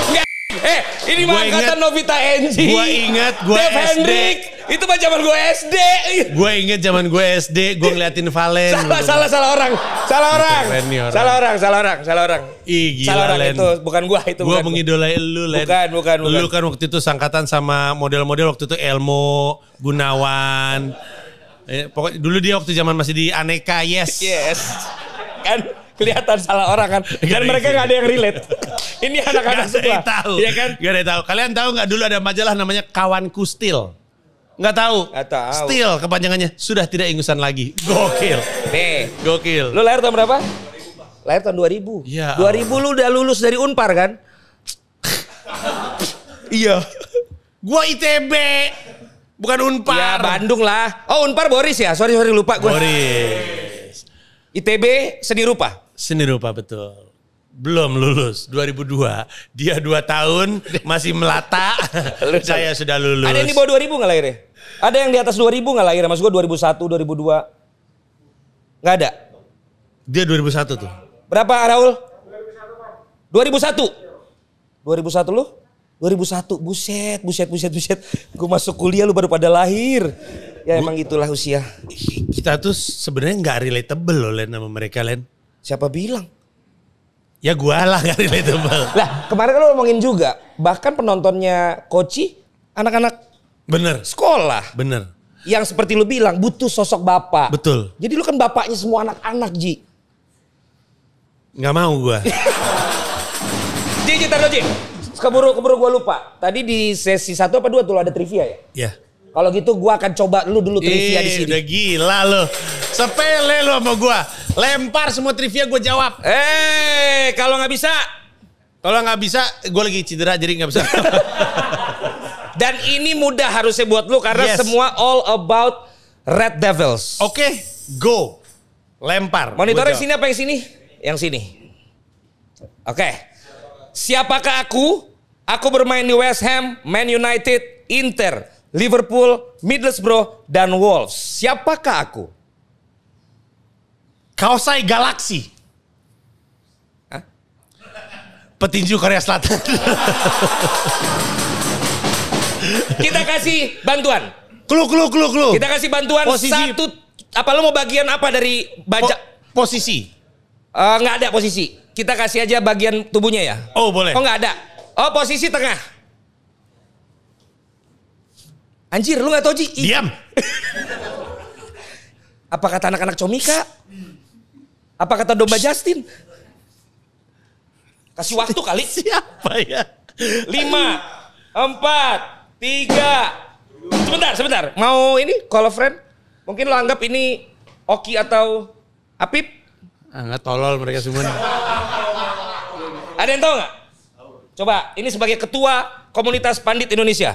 Enggak. Ini Gua mah angkatan inget- Novita Enji. Gua inget gue Dev SD. Hendrik. Itu mah zaman gue SD. Gue inget zaman gue SD, gue ngeliatin Valen. Salah orang. Keren nih orang. Salah orang. Ih gila Salah orang Len. itu, bukan gua itu. Gue bukan. mengidolai lu Len. Bukan. Lu kan waktu itu sangkatan sama model-model waktu itu Elmo, Gunawan. Pokoknya dulu dia waktu zaman masih di Aneka Yes. Kan kelihatan salah orang kan. Dan mereka nggak ada yang relate. Ini anak-anak Gak ada yang sebelah. tahu. Iya kan? Gak ada yang tahu. Kalian tahu nggak dulu ada majalah namanya Kawanku Still? Nggak tahu. Nggak tahu. Still kepanjangannya sudah tidak ingusan lagi. Gokil. Nih, Gokil. lu lahir tahun berapa? Lahir tahun 2000. Ya 2000 lu udah lulus dari Unpar kan? Iya. Gua ITB. Bukan Unpar. Iya Bandung lah. Oh Unpar Boris ya? Sorry lupa gue. Boris. ITB seni rupa. Seni rupa betul. Belum lulus 2002. Dia 2 tahun masih melata. Saya sudah lulus. Ada yang di bawah 2000 nggak lahirnya? Ada yang di atas 2000 nggak lahirnya? Maksud gue 2001, 2002. Nggak ada. Dia 2001 tuh. Berapa Raul? 2001. 2001 lu? 2001. Buset. Gue masuk kuliah lu baru pada lahir. Ya emang gitulah usia. Kita tuh sebenarnya nggak relatable loh Len sama mereka Len. Siapa bilang? Ya gua lah gak relatable. Lah kemarin kan lu ngomongin juga. Bahkan penontonnya Koci anak-anak Bener. sekolah. Bener. Yang seperti lu bilang butuh sosok bapak. Betul. Jadi lu kan bapaknya semua anak-anak Ji. Gak mau gua. Ji, tar Ji. Keburu gua lupa. Tadi di sesi 1 apa 2 tuh ada trivia ya? Ya. Kalau gitu gua akan coba dulu trivia di sini. Udah gila lo. Sepele lo sama gua. Lempar semua trivia gua jawab. Kalau nggak bisa. Kalau nggak bisa, gua lagi cedera jadi nggak bisa. Dan ini mudah harusnya buat lu karena semua all about Red Devils. Oke, go. Lempar. Monitornya sini apa yang sini? Yang sini. Oke. Siapakah aku? Aku bermain di West Ham, Man United, Inter, Liverpool, Middlesbrough, dan Wolves. Siapakah aku? Kaosai Galaxy. Hah? Petinju Korea Selatan. Kita kasih bantuan. Clue. Kita kasih bantuan Posisi. satu. Apa lu mau bagian apa dari baca? Posisi. Nggak ada posisi. Kita kasih aja bagian tubuhnya ya. Oh boleh. Oh nggak ada. Oh posisi tengah. Anjir lu nggak tahu Ji? Diam. Apa kata anak-anak Comika? Apa kata domba Justin? Kasih waktu kali. Siapa ya? 5, 4, 3. Sebentar. Mau ini call a friend? Mungkin lo anggap ini Oki atau Apip? Nggak tolol mereka semua. Ada yang tahu nggak? Coba, ini sebagai ketua komunitas pandit Indonesia.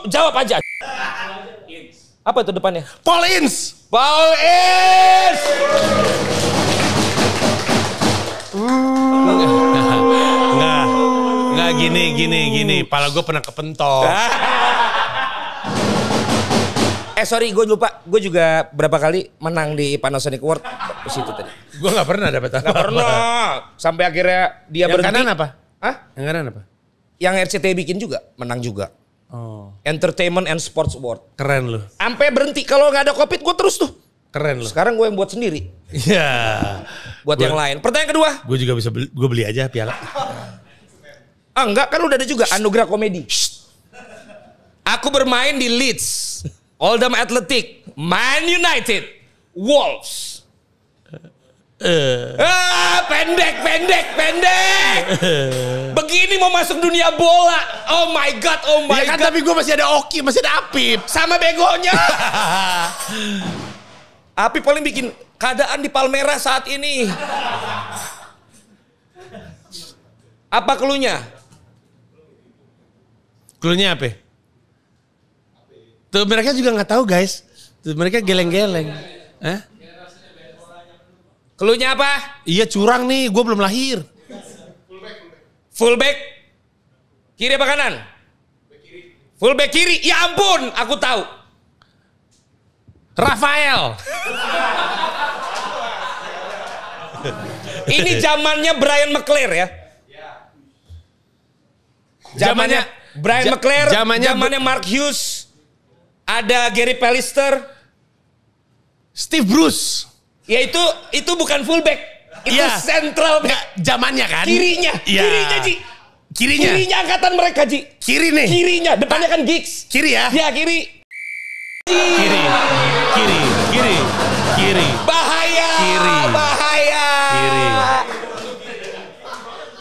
Jawab aja. Apa itu depannya? Paul Ince. Nggak gini. Pala gue pernah kepentok. Sorry, gue lupa. Gue juga berapa kali menang di Panasonic Award. Di situ tadi. Gue nggak pernah dapat apa. Gak pernah. Sampai akhirnya dia Yang berhenti. kanan apa? Hah? Yang kanan apa? Yang RCTI bikin juga, menang juga. Oh, Entertainment and Sports Award. keren lu. Sampai berhenti. Kalau nggak ada COVID, gue terus tuh. Keren lu. Sekarang gue yang buat sendiri. Iya. Buat yang lain. Pertanyaan kedua. Gue juga bisa beli, gue beli aja piala. Enggak, kan udah ada juga Anugerah Komedi. Aku bermain di Leeds, Oldham Athletic, Man United, Wolves. Pendek. Begini mau masuk dunia bola. Oh my god. Ya kan tapi gue masih ada Oki, masih ada Apip. Sama begonya. Apip paling bikin keadaan di Palmera saat ini. Apa cluenya? Cluenya apa? Tuh mereka juga nggak tahu guys. Tuh mereka geleng-geleng. Hah? Cluenya apa? Iya curang nih, gue belum lahir. Fullback. Kiri apa kanan? Fullback kiri. Ya ampun, aku tahu. Rafael. Ini zamannya Brian McClare ya. Zamannya Brian McClare, zamannya Mark Hughes. Ada Gary Pallister, Steve Bruce. Ya itu bukan fullback. Itu sentral back. Zamannya kan? Kirinya, ya. Ji. Kirinya angkatan mereka, Ji. Kiri nih. Kirinya, depannya kan Giggs. Kiri ya? Ya, kiri. Kiri. Bahaya. Kiri.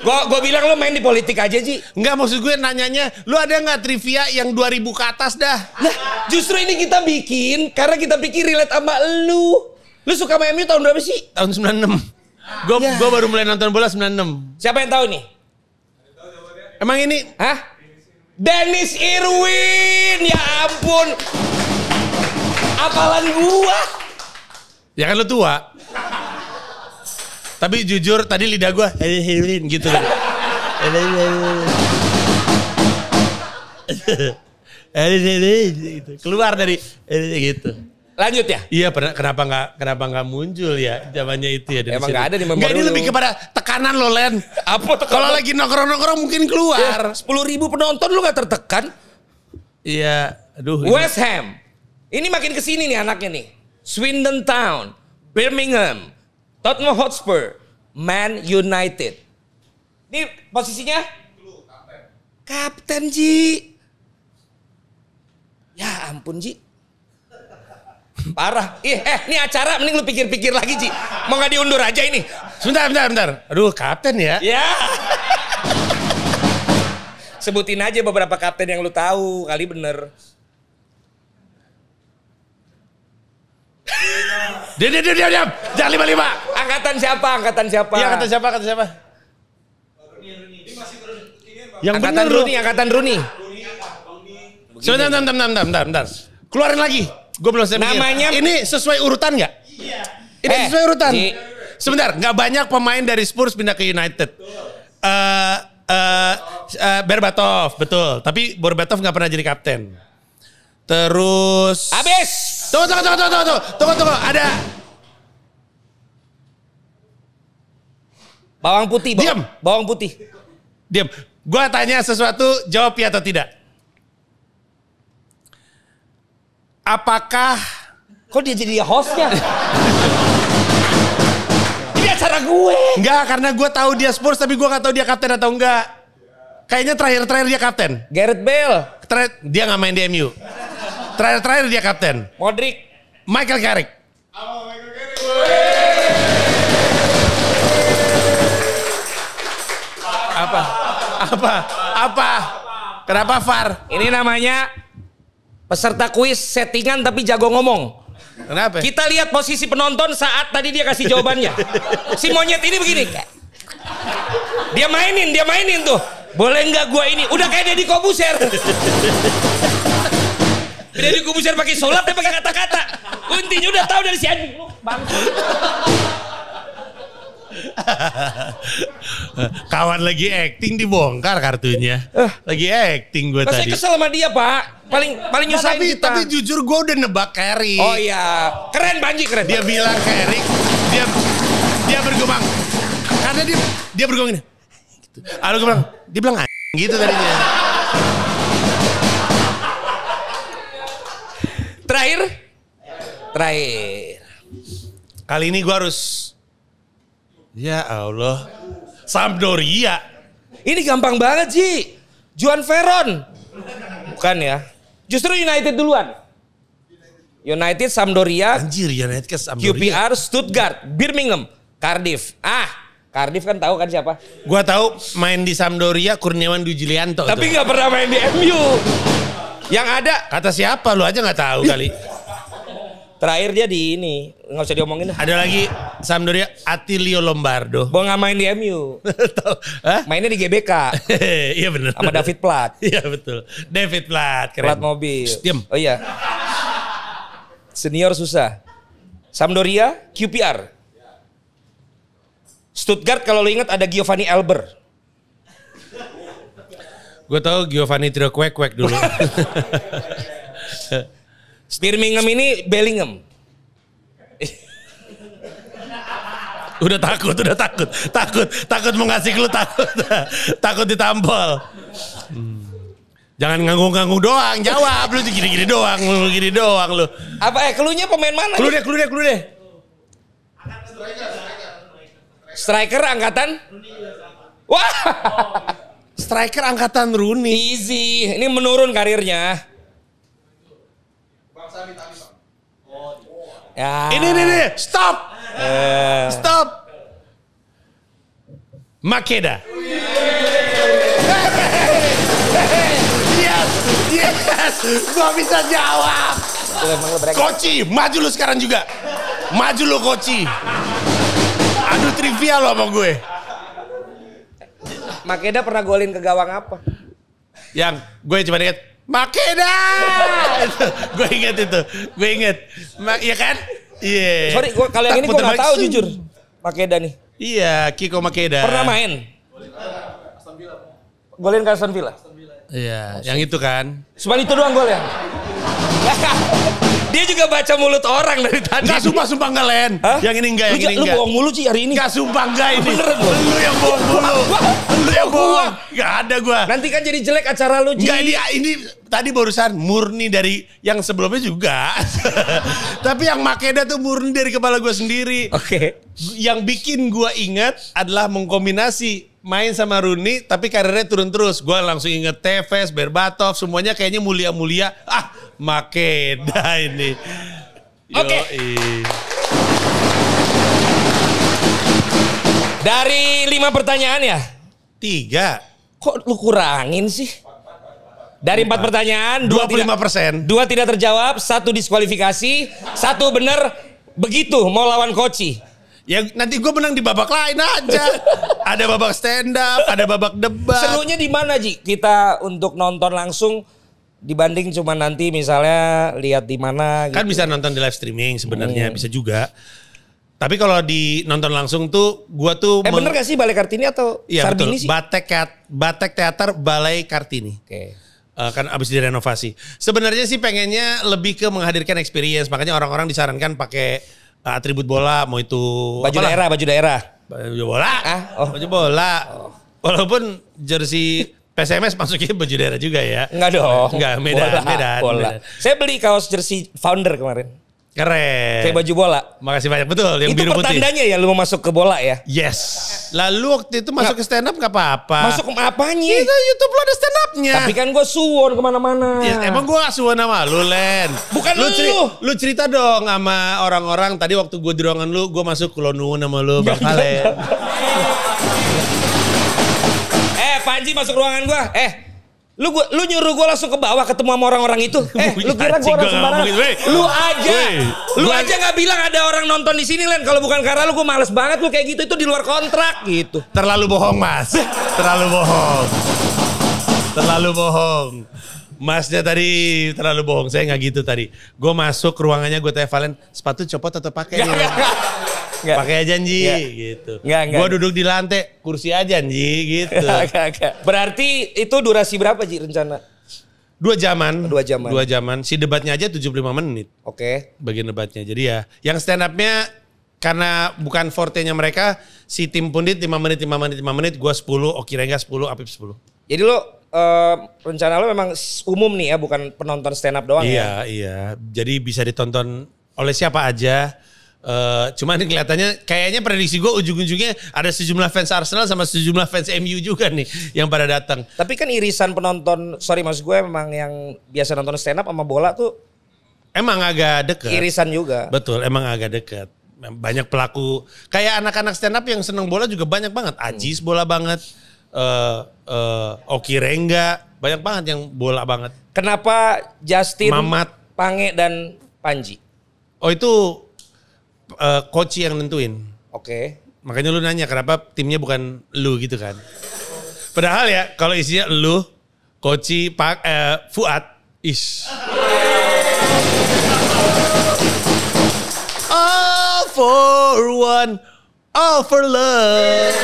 Gue bilang lo main di politik aja, Ji. Enggak, maksud gue nanyanya, lu ada nggak trivia yang 2000 ke atas dah? Nah, justru ini kita bikin karena kita pikir relate sama lu. Lu suka main MU tahun berapa sih? Tahun 96. Gue baru mulai nonton bola 96. Siapa yang tahu nih? Emang ini? Hah? Dennis Irwin. Ya ampun. Apalan gua. Ya kan lu tua. Tapi jujur tadi lidah gue gitu kan. Keluar dari gitu. Lanjut ya? Iya, kenapa nggak muncul ya zamannya itu ya? Emang nggak ada di member. Nggak, ini lebih kepada tekanan lo, Len. Apa tekanan? Kalau lagi nongkrong mungkin keluar. 10.000 penonton lu nggak tertekan? Iya, aduh. West Ham. Ini makin kesini nih anaknya nih. Swindon Town, Birmingham, Tottenham Hotspur, Man United. Ini posisinya? Kapten Ji. Ya ampun Ji. Parah. Ini acara mending lu pikir-pikir lagi Ji. Mau gak diundur aja ini? Sebentar. Aduh, kapten ya. Ya. Sebutin aja beberapa kapten yang lu tahu, kali bener. Diam. Jangan 55. Angkatan siapa? Iya, angkatan siapa? Yang Angkatan bener Rooney, angkatan Rooney. Sebentar. Keluarin lagi. Gue belum selesai. Namanya ini sesuai urutan nggak? Iya. Ini sesuai urutan. Sebentar, nggak banyak pemain dari Spurs pindah ke United. Berbatov, betul. Tapi Berbatov nggak pernah jadi kapten. Terus. Habis. Tunggu. Ada. Bawang putih. Diam. Bawang putih. Diam. Gue tanya sesuatu, jawab ya atau tidak. Apakah kok dia jadi hostnya? Ini acara gue. Enggak, karena gue tahu dia Spurs tapi gue nggak tahu dia kapten atau enggak. Kayaknya terakhir dia kapten. Gareth Bale. Dia nggak main di MU. Terakhir dia kapten. Modric. Michael Carrick. Apa? Kenapa VAR? Ini namanya peserta kuis settingan tapi jago ngomong. Kenapa? Kita lihat posisi penonton saat tadi dia kasih jawabannya. Si monyet ini begini. Dia mainin tuh. Boleh nggak gua ini? Udah kayak Deddy Kobuser. Deddy Kobuser pakai sholat dia pakai kata-kata. Intinya udah tahu dari si anjing. Kawan lagi acting dibongkar kartunya. Lagi acting gue tadi. Saya kesel sama dia Pak. Paling nyusahin kita. Tapi jujur gue udah nebak Carrick. Oh iya. Keren Banji, keren. Dia bilang Carrick. Dia bergumam. Karena dia bergumam gini. Lalu gue bilang. Dia bilang gitu tadinya. Terakhir. Kali ini gue harus. Ya Allah. Sampdoria. Ini gampang banget sih. Juan Veron. Bukan ya. Justru United duluan. United, Sampdoria. Anjir, United ke Sampdoria. QPR, Stuttgart, Birmingham, Cardiff. Cardiff kan tahu kan siapa? Gua tahu main di Sampdoria Kurniawan Dujilianto. Tapi nggak pernah main di MU. Yang ada. Kata siapa lu aja nggak tahu kali. Terakhir dia di ini, nggak usah diomongin. Ada lagi Sampdoria Attilio Lombardo. Mau nggak main di MU? Mainnya di GBK. Iya benar. Sama David Platt. Iya betul. David Platt. Keren. Platt mobil. Diam. Oh iya. Senior susah. Sampdoria, QPR. Stuttgart kalau lo ingat ada Giovanni Elber. Gue tahu Giovanni Trio Kwek dulu. Birmingham ini Bellingham. Udah takut mau ngasih clue takut ditampol. Jangan nganggung doang, jawab lu gini doang lu. Apa cluenya pemain mana? Clue deh. Striker angkatan? Wah. Striker angkatan Rooney. Easy. Ini menurun karirnya. Ya. Ini. Stop. Makeda. Yes. Gua bisa jawab. Koci, maju lu sekarang juga. Maju lu Koci. Aduh trivia lo sama gue. Makeda pernah golin ke gawang apa? Yang gue cuma inget Makeda. Gue inget itu. Iya kan? Iya. Sorry, kalau yang ini gue nggak tahu jujur. Makeda nih. Iya, Kiko Makeda. Pernah main? Golin ke Aston Villa. Iya, yang itu kan. Cuma itu doang gol ya? Dia juga baca mulut orang dari tadi. Enggak, sumpah enggak, Len. Hah? Yang ini enggak, yang ini Lu enggak. bohong mulu Ci hari ini. Enggak, sumpah enggak ini. Beneran gua. Lu yang bohong mulu. Lu yang bohong. Enggak ada gua. Nanti kan jadi jelek acara lu Ci. Enggak, ini tadi barusan murni dari yang sebelumnya juga. Tapi yang Makeda tuh murni dari kepala gua sendiri. Oke. Yang bikin gua ingat adalah mengkombinasi main sama Rooney tapi karirnya turun terus. Gua langsung inget Tevez, Berbatov, semuanya kayaknya mulia-mulia. Ah, Makeda ini. Oke. Dari 5 pertanyaan ya? 3. Kok lu kurangin sih? Dari 4 pertanyaan, 25%. 2 tidak terjawab, 1 diskualifikasi, 1 benar. Begitu mau lawan Koci. Ya nanti gue menang di babak lain aja. Ada babak stand up, ada babak debat. Serunya di mana Ji? Kita untuk nonton langsung dibanding cuma nanti misalnya lihat di mana gitu. Kan bisa nonton di live streaming sebenarnya, bisa juga. Tapi kalau di nonton langsung tuh gua tuh bener gak sih Balai Kartini atau iya, Sarbini betul. sih? Batek Teater Balai Kartini. Oke. Kan abis direnovasi. Sebenarnya sih pengennya lebih ke menghadirkan experience. Makanya orang-orang disarankan pakai atribut bola, mau itu Baju daerah. Baju bola. Oh. Baju bola. Walaupun jersey PSMS masuknya baju daerah juga ya. Enggak dong. Enggak, Medan. Bola. Saya beli kaos jersey Founder kemarin. Keren. Kayak baju bola. Makasih banyak, betul, yang Itu biru putih. pertandanya ya lu mau masuk ke bola ya? Yes. Lalu waktu itu masuk ke stand up gak apa-apa. Masuk ke apanya? Itu YouTube lo ada stand upnya. Tapi kan gue suwon kemana-mana. Ya, emang gue gak suka nama lu, Len. Bukan lu. Lu cerita dong sama orang-orang. Tadi waktu gue di ruangan lu, gue masuk ke nuwun sama lu, Bang Alen. Panji masuk ruangan gue. Lu nyuruh gue langsung ke bawah ketemu sama orang-orang itu. Lu kira gue orang sembarangan? Lu aja nggak bilang ada orang nonton di sini, Len. Kalau bukan karena lu, gue males banget lu kayak gitu. Itu di luar kontrak gitu. Terlalu bohong, Mas. Terlalu bohong. Masnya tadi terlalu bohong. Saya nggak gitu tadi. Gue masuk ke ruangannya, gue tanya Valen, sepatu copot atau pakai? Pakai aja Nji gitu. Gue duduk di lantai, kursi aja Nji gitu. Berarti itu durasi berapa Ji rencana? 2 jaman. 2 jaman. Si debatnya aja 75 menit. Oke. Bagian debatnya. Jadi ya yang stand upnya karena bukan forte-nya mereka, si tim pundit 5 menit, gue 10, Oki Rengga 10, Apip 10. Jadi lo rencana lo memang umum nih ya, bukan penonton stand up doang ya? Iya. Jadi bisa ditonton oleh siapa aja. Cuman kelihatannya kayaknya prediksi gue ujung-ujungnya ada sejumlah fans Arsenal sama sejumlah fans MU juga nih yang pada datang. Tapi kan irisan penonton, maksud gue memang yang biasa nonton stand up sama bola tuh emang agak deket. Irisan juga. Betul, emang agak deket. Banyak pelaku kayak anak-anak stand up yang seneng bola juga banyak banget. Ajis bola banget. Oki Rengga banyak banget yang bola banget. Kenapa Justin, Mamat, Pange dan Panji? Oh itu coach yang nentuin. Oke. Makanya lu nanya kenapa timnya bukan lu gitu kan. Padahal ya kalau isinya lu, Koci, Fuad, All for one, all for love.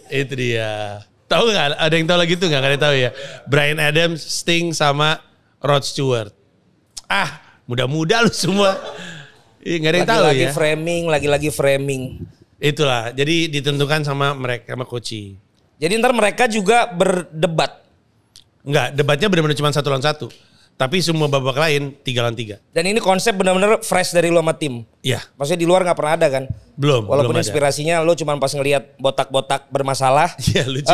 Itu dia. Tahu nggak? Ada yang tahu lagi tuh nggak? Nggak ada yang tahu ya. Bryan Adams, Sting sama Rod Stewart. Muda-muda lu semua. Nggak ada yang tahu ya. Lagi-lagi framing. Itulah. Jadi ditentukan sama mereka, sama Koci. Jadi ntar mereka juga berdebat. Enggak, debatnya benar-benar cuma 1 lawan 1. Tapi semua babak lain 3 lawan 3. Dan ini konsep benar-benar fresh dari lo sama tim. Iya. Maksudnya di luar nggak pernah ada kan? Belum. Walaupun belum inspirasinya lo cuma pas ngelihat botak-botak bermasalah. Iya lucu.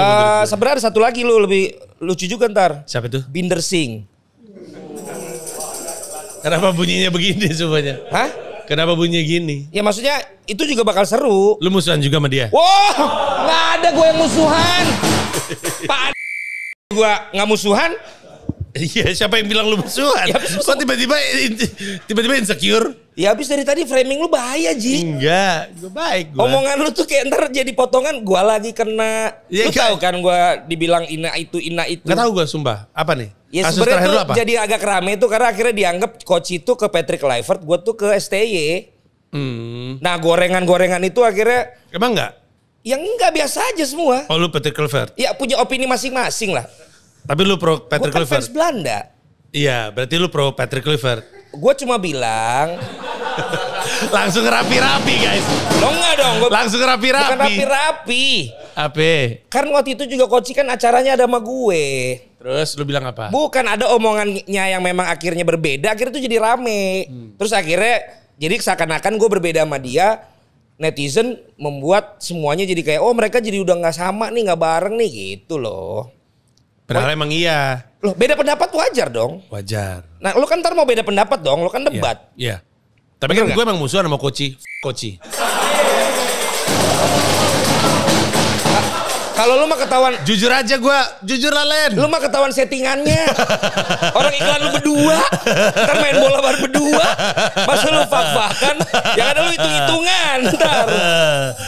Sebenarnya ada satu lagi lo lebih lucu juga ntar. Siapa itu? Binder Singh. Kenapa bunyinya begini semuanya? Hah? Kenapa bunyinya gini? Ya maksudnya itu juga bakal seru. Lu musuhan juga sama dia? Wah, nggak ada gue yang musuhan. Pak gue nggak musuhan. Iya, siapa yang bilang lu musuhan? Ya, kok tiba-tiba insecure? Ya habis dari tadi framing lu bahaya Ji. Enggak, gue baik gue. Omongan lu tuh kayak ntar jadi potongan gue lagi kena. Ya, lu tahu kan gue dibilang ina itu. Gak tahu gue sumpah. Apa nih? Ya Kasus sebenarnya terakhir tuh lu apa? jadi agak rame tuh karena akhirnya dianggap coach itu ke Patrick Kluivert, gue tuh ke STY. Nah gorengan-gorengan itu akhirnya Emang enggak? yang enggak biasa aja semua. Oh lu Patrick Kluivert. Ya punya opini masing-masing lah. Tapi lu pro Gue Patrick kan Kluivert. fans Belanda. Iya, berarti lu pro Patrick Kluivert. Gue cuma bilang, Langsung rapi-rapi guys. lo enggak dong. Langsung Bukan rapi-rapi. rapi-rapi. Apa? Kan waktu itu juga Koci kan acaranya ada sama gue. Terus lu bilang apa? Bukan ada omongannya yang memang akhirnya berbeda, akhirnya itu jadi rame. Terus akhirnya jadi seakan-akan gue berbeda sama dia, netizen membuat semuanya jadi kayak oh mereka jadi udah nggak sama nih, nggak bareng nih gitu loh. Padahal emang iya. Loh beda pendapat wajar dong. Wajar. Nah lu kan ntar mau beda pendapat dong, lu kan debat. Iya. Tapi Bener kan nggak? gue emang musuhan sama Koci. Kalau lu mah ketahuan, Jujur aja gue, jujur lah Len. lu mah ketahuan settingannya. Orang iklan lu berdua, ntar main bola baru berdua. Masa lu fak-fakan, yang ada lu hitung-hitungan ntar.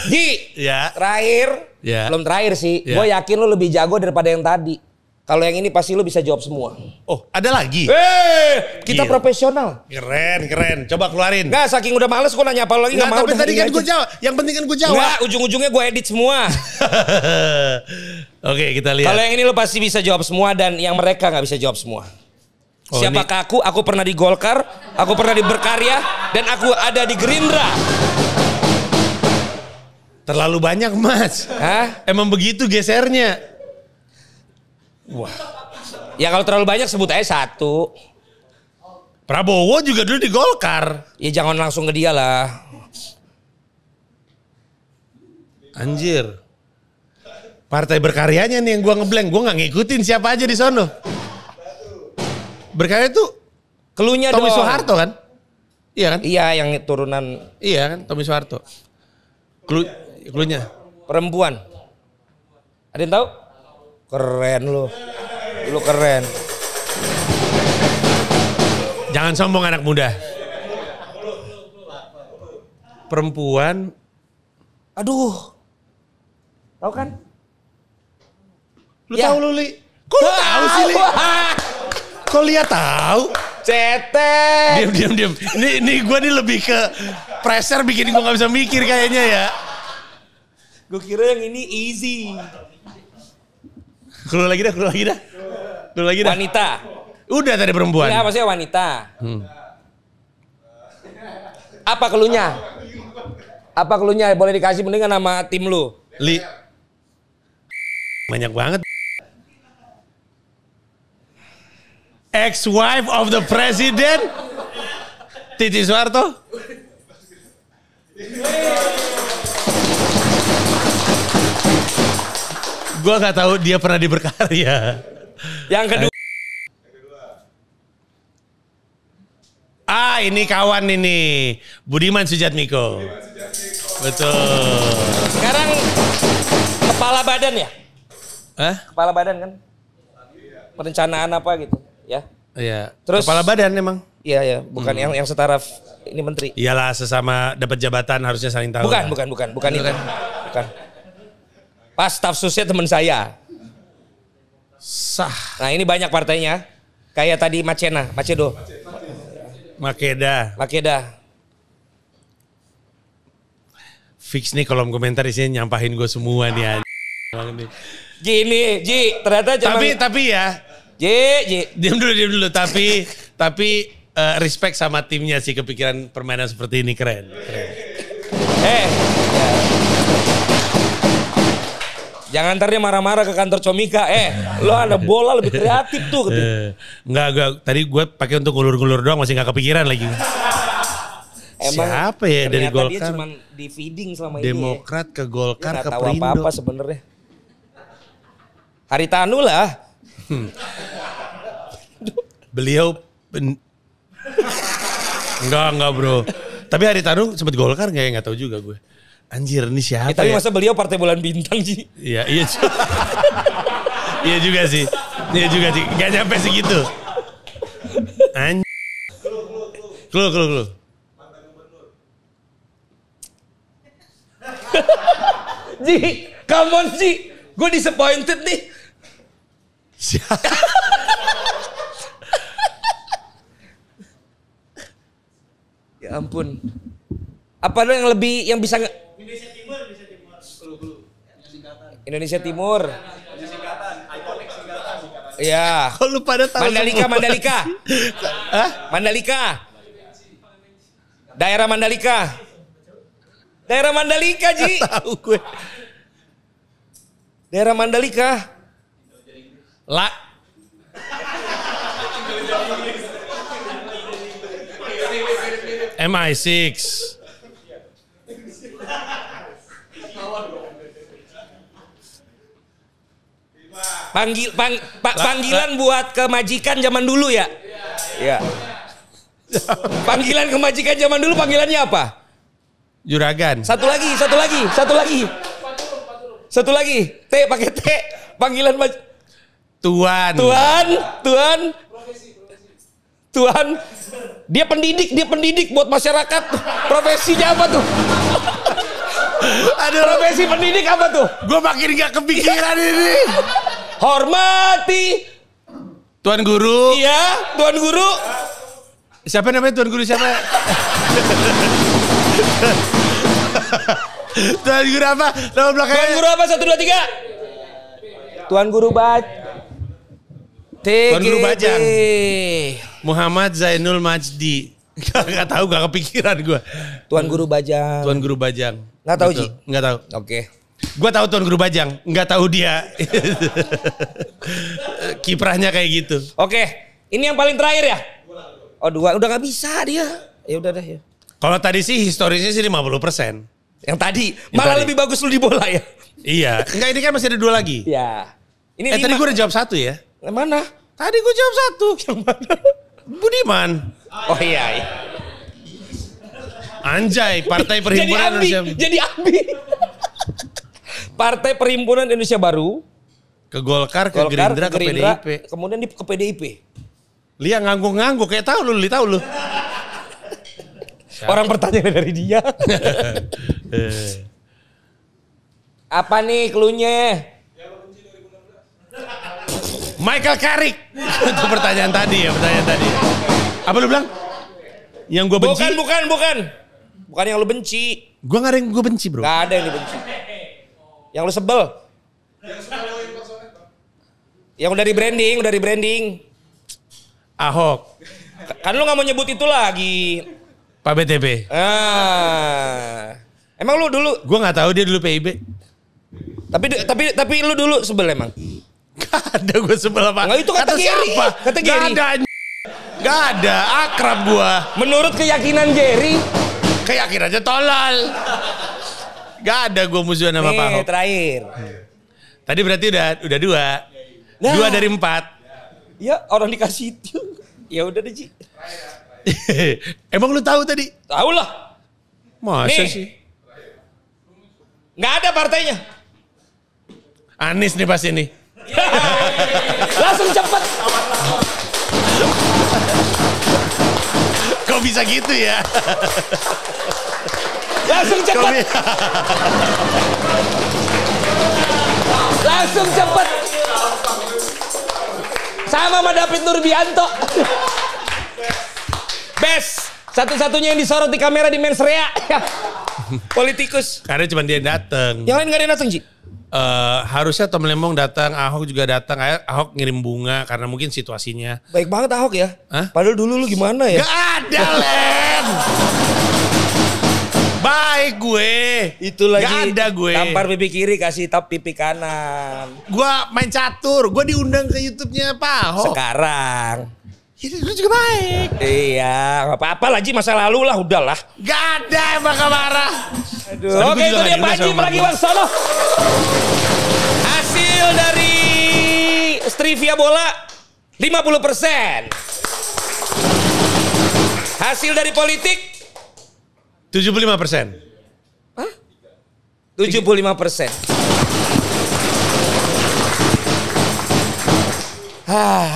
Ji, Ya. terakhir, Ya. belum terakhir sih. Ya. Gue yakin lu lebih jago daripada yang tadi. Kalau yang ini pasti lu bisa jawab semua. Oh ada lagi? Kita Gila. profesional. Keren. Coba keluarin. Nggak, saking udah males gue nanya apa lagi nggak mau. Tapi udah tadi ini kan aja. gue jawab. Yang penting kan gue jawab. Nggak, ujung-ujungnya gue edit semua. Oke kita lihat. Kalau yang ini lu pasti bisa jawab semua dan yang mereka nggak bisa jawab semua. Oh, Siapakah aku? Aku pernah di Golkar, aku pernah di Berkarya, dan aku ada di Gerindra. Terlalu banyak mas. Hah? Emang begitu gesernya. Wah. Ya kalau terlalu banyak sebut aja satu. Prabowo juga dulu di Golkar. Ya jangan langsung ke dia lah. Anjir. Partai Berkaryanya nih yang gue ngeblank. Gue gak ngikutin siapa aja di sono. Berkarya itu Keluhnya Tommy dong. Soeharto kan? Iya kan? Iya yang turunan Iya kan Tommy Soeharto. Klunya. perempuan. Ada yang tahu? Keren lu. Lu keren. Jangan sombong anak muda. Perempuan. Aduh. Tahu kan? Lu Ya. tahu lu Li? Kok lu tahu sih Li? Kok lihat tahu? Cetek. Diam. Ini gue nih lebih ke pressure bikin gue gak bisa mikir kayaknya ya. Gue kira yang ini easy. Keluar lagi dah. Wanita. Udah tadi perempuan. Iya maksudnya wanita. Apa keluhnya? Apa keluhnya? Boleh dikasih mendingan nama tim lu. Li. Banyak banget. Ex-wife of the president. Titi Soeharto. Gue gak tahu dia pernah di Berkarya. Yang kedua. Ah ini kawan ini. Budiman Sujatmiko. Betul. Sekarang kepala badan ya? Hah? Kepala badan kan? Perencanaan apa gitu ya? Iya. Terus- Kepala badan emang. Iya ya, bukan yang setara ini menteri. Iyalah sesama dapat jabatan harusnya saling tahu. Bukan, lah. bukan itu. Bukan. Pas staf susnya teman saya. Sah. Nah ini banyak partainya. Kayak tadi Macedo. Makeda. Fix nih kolom komentar isinya nyampahin gue semua nih. Ji, ternyata cuman... Tapi ya, Ji. diam dulu. Tapi respect sama timnya sih, kepikiran permainan seperti ini keren. Ya. Jangan ntar dia marah-marah ke kantor Comika. Lo ada bola lebih kreatif tuh. Enggak. Tadi gue pakai untuk ngulur-ngulur doang, masih nggak kepikiran lagi. Siapa ya dari ternyata dia Golkar? cuma di feeding selama Demokrat ke ini. Golkar Dia ke nggak tahu Perindo. apa-apa sebenarnya. Haritanu lah. Beliau enggak bro. Tapi Haritanu sempat Golkar nggak ya, nggak tahu juga gue. Anjir ini siapa Tapi ya? masa beliau partai bulan bintang Ji? Iya iya juga sih. Gak nyampe segitu. Anjir. Clue. Ji, come on Ji. Gue disappointed nih. Siapa? Ya ampun. Apa lo yang lebih yang bisa Indonesia Timur. Ya. Kok lu pada tahu Mandalika. Hah? Mandalika. Daerah Mandalika, Ji. Tahu gue. Daerah Mandalika. MI6. Panggilan buat kemajikan zaman dulu ya? Iya. Panggilan kemajikan zaman dulu panggilannya apa? Juragan. Satu lagi. T pakai T. Panggilan Tuan. Tuan. Dia pendidik buat masyarakat. Profesinya apa tuh? Aduh, profesi pendidik apa tuh? gue makin gak kepikiran ini. Hormati. Tuan Guru. Iya, Tuan Guru. Siapa namanya Tuan Guru siapa? Tuan Guru apa? Nama belakangnya? Tuan Guru apa? 1, 2, 3. Tuan Guru Tuan Guru Bajang. Muhammad Zainul Majdi. Gak tahu, gak kepikiran gue. Tuan Guru Bajang. Tuan Guru Bajang. Nggak tahu, Ji? Nggak tahu. Oke. Gue tahu Tuan Guru Bajang, nggak tahu dia. Kiprahnya kayak gitu. Oke, ini yang paling terakhir ya? Oh 2, udah nggak bisa dia. Ya udah deh ya. Kalau tadi sih historisnya sih 50%. Yang tadi malah tadi. lebih bagus lu di bola ya? Iya, enggak, ini kan masih ada 2 lagi. Ya. Ini Tadi gue udah jawab 1 ya. Yang mana? Tadi gue jawab 1. Yang mana? Budiman. Oh iya. Anjay, Partai Perhimpunan Indonesia. Jadi Ambi. Partai Perhimpunan Indonesia Baru. Ke Golkar, ke Gerindra, ke PDIP. Kemudian ke PDIP. Lia ngangguk-ngangguk kayak tahu lu, tahu lu. Orang pertanyaan dari dia. Apa nih cluenya? Michael Carrick. Itu pertanyaan tadi. Apa lu bilang? Yang gue benci? Bukan yang lu benci. Gue gak ada yang gue benci, bro. Gak ada yang dibenci. Yang lu sebel. Yang udah di branding. Ahok. Kan lu gak mau nyebut itu lagi. Pak BTP. Emang lu dulu? Gue gak tahu dia dulu PIB. Tapi lu dulu sebel emang? Gak ada gue sebel apa. Enggak, itu kata Gary. Siapa? Kata Gary. Gak ada, akrab gue. Menurut keyakinan Gary. Keyakinannya tolol. Gak ada gue musuhan sama Pak Ahok. Terakhir. Tadi berarti udah 2. Nah. 2 dari 4. Ya orang dikasih itu. Ya udah deh Ji. Emang lu tahu tadi? Tahu lah. Masa Nih. sih? Nggak ada partainya. Anies nih pasti nih. Langsung cepet. Kok bisa gitu ya? Langsung cepet. Langsung cepet. Sama sama David Nurbianto. Best. Satu-satunya yang disorot di kamera di Mens Rea. Politikus. Karena cuma dia datang. Yang lain gak ada yang datang, Ji? Harusnya Tom Lembong datang, Ahok juga datang. Ahok ngirim bunga karena mungkin situasinya. Baik banget Ahok ya. Hah? Padahal dulu lu gimana ya? Gak ada, Len. Baik gue. Itu lagi. Gak ada gue. Tampar pipi kiri, kasih tap pipi kanan. Gue main catur. Gue diundang ke YouTube-nya Pak Ahok. Sekarang. Itu juga baik. Iya, gak apa-apa lah Ji, masa lalu lah, udahlah. Gak ada yang bakal marah. Aduh. Oke, itu dia Pak Haji Pragiwaksono. Hasil dari Strivia Bola 50%. Hasil dari politik 75%. Hah? 75%.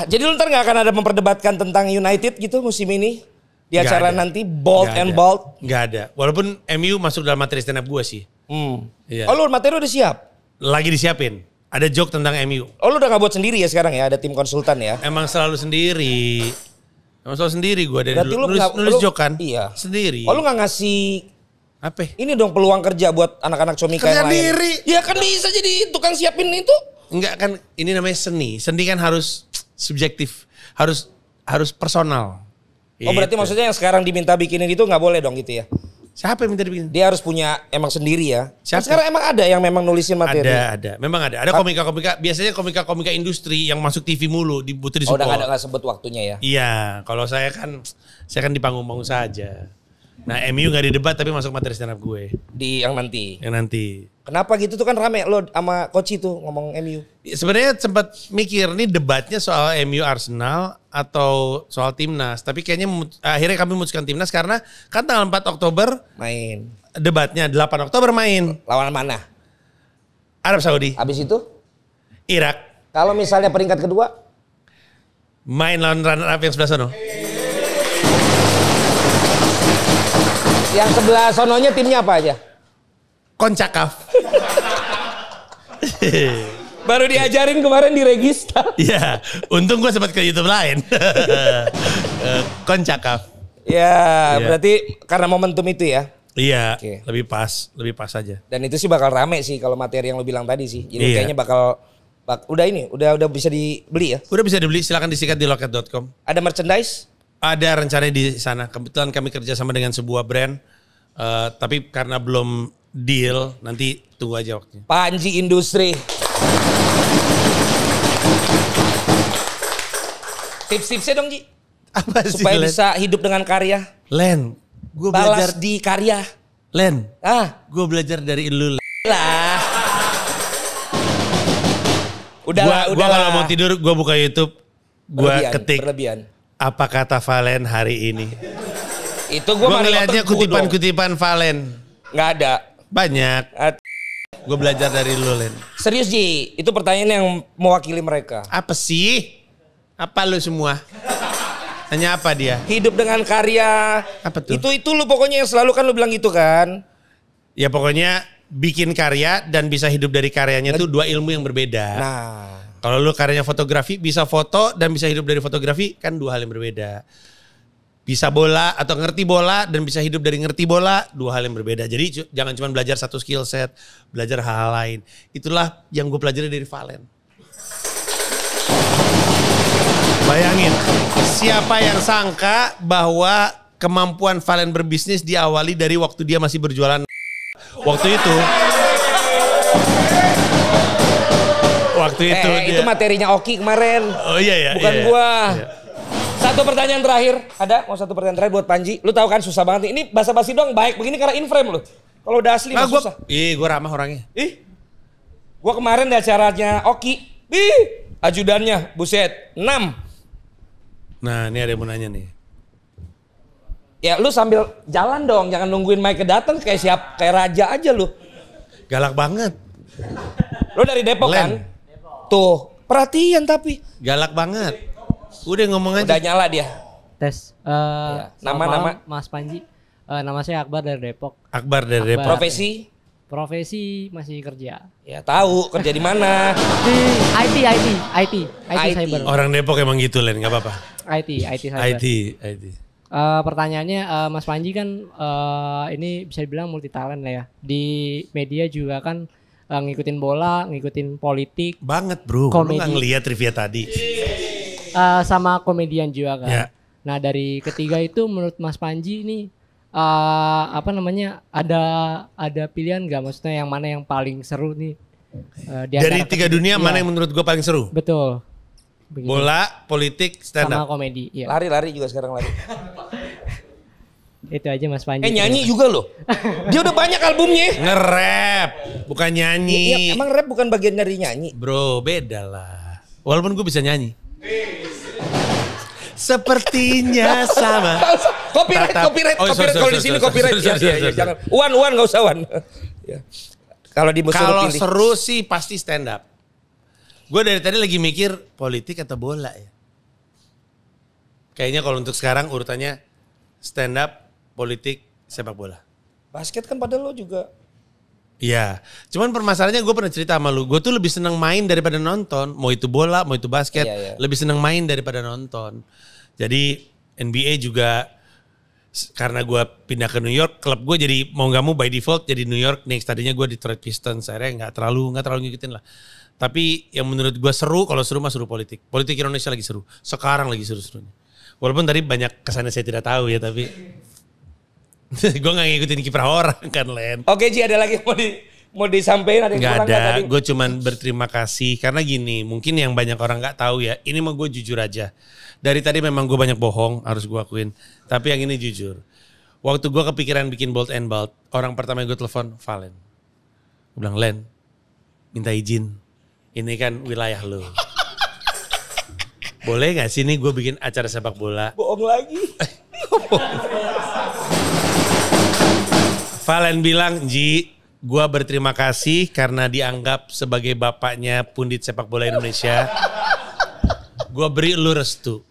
Jadi lu ntar gak akan ada memperdebatkan tentang United gitu musim ini? Di Gak acara ada. nanti Bold Gak and ada. Bold. Gak ada. Walaupun MU masuk dalam materi stand up gue sih. Iya. Oh lu materi udah siap? Lagi disiapin. Ada joke tentang MU. Oh lu udah gak buat sendiri ya sekarang ya? Ada tim konsultan ya? Emang selalu sendiri. Emang selalu sendiri gue dari Berarti dulu. lu nggak- Nulis lu- joke kan? Iya. Sendiri. Oh lu gak ngasih Apa? Ini dong peluang kerja buat anak-anak comika Kerja yang lain. diri. Ya kan bisa jadi tukang siapin itu. Enggak kan, ini namanya seni. Seni kan harus subjektif, harus personal. Oh berarti Gitu. maksudnya yang sekarang diminta bikinin itu nggak boleh dong gitu ya? Siapa yang minta dibikin? Dia harus punya emang sendiri ya. Kan Siapa? sekarang emang ada yang memang nulisin materi. Ada. Memang ada. Ada komika-komika, biasanya komika-komika industri yang masuk TV mulu, butuh Oh disupport. udah nggak sebut waktunya ya? Iya, kalau saya kan di panggung-panggung saja. Nah, MU nggak di debat tapi masuk materi stand up gue. Di yang nanti. Yang nanti. Kenapa gitu tuh kan rame lo sama Koci tuh ngomong MU. Sebenarnya sempat mikir nih debatnya soal MU Arsenal atau soal timnas. Tapi kayaknya akhirnya kami memutuskan timnas karena kan tanggal 4 Oktober Main. debatnya, 8 Oktober main. Lawan mana? Arab Saudi, Habis itu? Irak. Kalau misalnya peringkat kedua? Main lawan runner up yang sebelah sono. Yang sebelah sononya timnya apa aja? Koncakaf. Baru diajarin kemarin di Regista. Iya, untung gue sempat ke YouTube lain. Koncakaf. Ya, Iya. berarti karena momentum itu ya. Iya, Oke. lebih pas saja. Dan itu sih bakal rame sih kalau materi yang lo bilang tadi sih. Jadi Iya. kayaknya udah bisa dibeli ya. Udah bisa dibeli, silakan disikat di loket.com. Ada merchandise? Ada rencananya di sana. Kebetulan kami kerja sama dengan sebuah brand, tapi karena belum deal, nanti tunggu aja waktunya. Panji Industri. Tips-tipsnya dong Ji. Apa sih, Supaya Len? bisa hidup dengan karya. Len, gue Balas belajar di karya. Len, Gue belajar dari lu. Len. lah. Gua kalau mau tidur, gue buka YouTube, gue ketik Berlebihan. apa kata Valen hari ini. Itu gue Gue ngeliatnya kutipan-kutipan Valen. Nggak ada. Banyak. Gue belajar dari lu, Len. Serius Ji, itu pertanyaan yang mewakili mereka. Apa sih? Apa lu semua? Tanya apa dia? Hidup dengan karya. Apa tuh? Itu lu pokoknya yang selalu kan lu bilang gitu kan. Ya pokoknya bikin karya dan bisa hidup dari karyanya itu dua ilmu yang berbeda. Nah. Kalau lu karyanya fotografi, bisa foto dan bisa hidup dari fotografi, kan dua hal yang berbeda. Bisa bola atau ngerti bola dan bisa hidup dari ngerti bola, dua hal yang berbeda. Jadi jangan cuma belajar satu skill set, belajar hal-hal lain. Itulah yang gue pelajari dari Valen. Bayangin, siapa yang sangka bahwa kemampuan Valen berbisnis diawali dari waktu dia masih berjualan. Waktu itu Itu materinya Oki kemarin. Oh iya. Bukan iya. gua. Iya. Satu pertanyaan terakhir. Ada? Mau satu pertanyaan terakhir buat Panji. Lu tahu kan susah banget nih. Ini basa-basi doang baik begini karena in frame lu. Kalau udah asli mah susah. Gue ramah orangnya. Gua kemarin di acaranya Oki. Ajudannya buset 6. Nah, ini ada yang mau nanya nih. Ya lu sambil jalan dong, jangan nungguin Mike datang kayak raja aja lu. Galak banget. Lu dari Depok Len. kan? Tuh, perhatian tapi. Galak banget. Udah ngomong aja. Udah nyala dia. Tes. Ya, Selamat nama-nama. malam, Mas Panji. Nama saya Akbar dari Depok. Akbar dari Akbar. Depok. Profesi? Profesi masih kerja. Ya tahu, kerja di mana? Di IT cyber. Orang Depok emang gitu, Len, nggak apa-apa. IT cyber. IT. Pertanyaannya Mas Panji kan ini bisa dibilang multi talent lah ya. Di media juga kan ngikutin bola, ngikutin politik, Banget, Bro. Lu Komedi. nggak ngeliat trivia tadi. sama komedian juga kan. Ya. Nah, dari ketiga itu menurut Mas Panji ini ada pilihan nggak, maksudnya yang mana yang paling seru nih? Di Dari antara 3 dunia, Iya, mana yang menurut gue paling seru? betul. Begitu. Bola, politik, stand sama up. komedi. Iya. Lari-lari juga sekarang lari. Itu aja Mas Panji. Nyanyi juga loh. Dia udah banyak albumnya. Nge-rap, bukan Iya, nyanyi. emang rap bukan bagian dari nyanyi. Bro, beda lah. Walaupun gue bisa nyanyi. Sepertinya sama. Copyright kalau di sini copyright. Iya, jangan. Wan enggak usah Wan. Ya. Kalau di musuh Kalau pilih. seru sih pasti stand up. Gue dari tadi lagi mikir politik atau bola ya. Kayaknya kalau untuk sekarang urutannya stand up, politik, sepak bola. Basket kan pada lo juga. Iya, cuman permasalahannya gue pernah cerita sama lu, gue tuh lebih seneng main daripada nonton. Mau itu bola, mau itu basket, Iya. lebih seneng main daripada nonton. Jadi NBA juga Karena gue pindah ke New York, klub gue jadi mau nggak mau by default jadi New York Knicks. Tadinya gue Detroit Pistons, akhirnya nggak terlalu ngikutin lah. Tapi yang menurut gue seru, kalau seru mah seru politik. Politik Indonesia lagi seru. Sekarang lagi seru-serunya. Walaupun tadi banyak kesannya saya tidak tahu ya, tapi gue nggak ngikutin kiprah orang kan, Len. Oke Ji, ada lagi mau disampaikan, ada yang Nggak kurang nggak ada, tadi? gue cuman berterima kasih karena gini, mungkin yang banyak orang nggak tahu ya. Ini mah gue jujur aja. Dari tadi memang gue banyak bohong, harus gue akuin. Tapi yang ini jujur. Waktu gue kepikiran bikin Bold and Bald, orang pertama yang gue telepon Valen. Gue bilang, Len, minta izin. Ini kan wilayah lo. Boleh gak sih nih gue bikin acara sepak bola? Bohong lagi. Valen bilang, Ji, gue berterima kasih karena dianggap sebagai bapaknya pundit sepak bola Indonesia. Gue beri lu restu.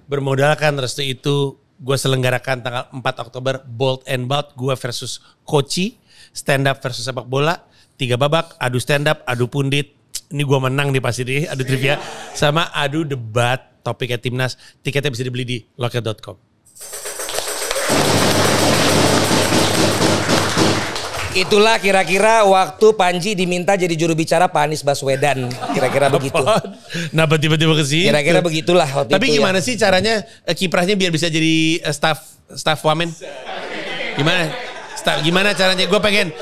Bermodalkan restu itu, gue selenggarakan tanggal 4 Oktober Bold and Bald, gue versus Koci, stand up versus sepak bola, 3 babak, adu stand up, adu pundit. Ini gue menang nih pasti nih, adu trivia. Sama adu debat topiknya timnas. Tiketnya bisa dibeli di loket.com. Itulah kira-kira waktu Panji diminta jadi juru bicara Pak Anies Baswedan. Kira-kira begitu. Kenapa tiba-tiba ke situ? Kira-kira begitulah waktu Tapi itu gimana ya. sih caranya kiprahnya biar bisa jadi staff wamen? Gimana caranya? Gue pengen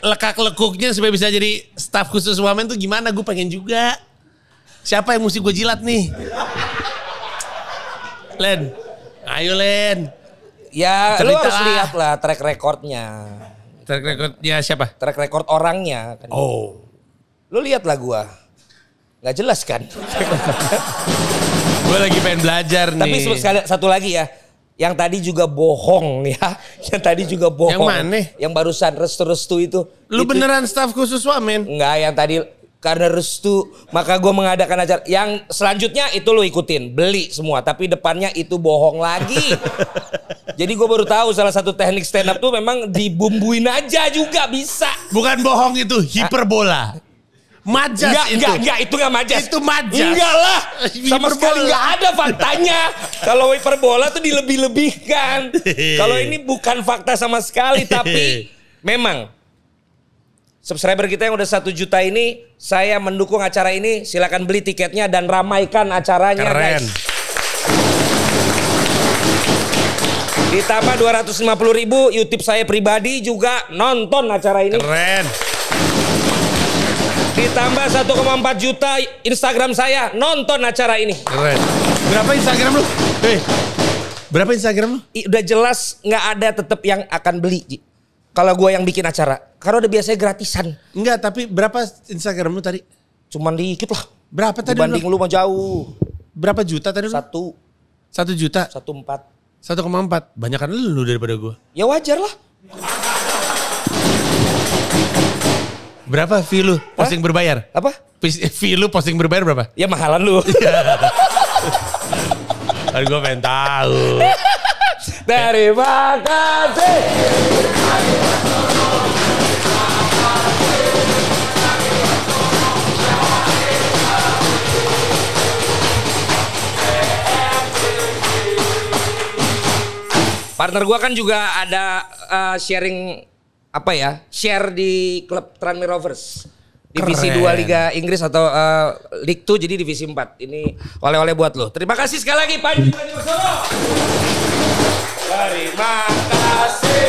lekak-lekuknya supaya bisa jadi staff khusus wamen tuh gimana? Gue pengen juga. Siapa yang mesti gue jilat nih? Len, ayo Len. Ya lu Cerita harus lah. lihat lah track recordnya. Track recordnya siapa? Track record orangnya. Kan. Oh. Lu lihat lah gua. Gak jelas kan? Gue lagi pengen belajar nih. Tapi satu lagi ya. Yang tadi juga bohong ya. Yang tadi juga bohong. Yang mana? Yang barusan restu-restu itu. Lu Itu- beneran staff khusus wamen? Enggak, yang tadi karena restu maka gue mengadakan acara. Yang selanjutnya itu lo ikutin, beli semua. Tapi depannya itu bohong lagi. Jadi gue baru tahu salah satu teknik stand up tuh memang dibumbuin aja juga bisa. Bukan bohong itu, hiperbola. Majas Enggak, itu enggak majas. Itu majas. Enggak lah. Sama Hiperbola. sekali enggak ada faktanya. Kalau hiperbola tuh dilebih-lebihkan. Kalau ini bukan fakta sama sekali, tapi memang subscriber kita yang udah 1 juta ini, saya mendukung acara ini. Silakan beli tiketnya dan ramaikan acaranya, Keren. guys. Ditambah 250.000 YouTube saya pribadi juga nonton acara ini. Keren. Ditambah 1,4 juta Instagram saya nonton acara ini. Keren. Berapa Instagram lu? Berapa Instagram lu? Udah jelas nggak ada tetap yang akan beli, Ji. Kalau gue yang bikin acara, karena udah biasanya gratisan. Enggak, tapi berapa Instagram lu tadi? Cuman dikit lah. Berapa tadi Dibanding lu mah jauh. Berapa juta tadi lu? 1 juta. 1,4. 1,4. Banyakan lu daripada gua. Ya wajar lah. Berapa fee lu posting berbayar? Apa? Fee lu posting berbayar berapa? Ya mahalan lu. Kan gua pengen tahu. Terima kasih. Partner gua kan juga ada sharing apa ya? Share di klub Tranmere Rovers. Divisi Keren. 2 Liga Inggris atau League 2 jadi divisi 4. Ini oleh-oleh buat lo. Terima kasih sekali lagi Panji Pragiwaksono. Terima kasih.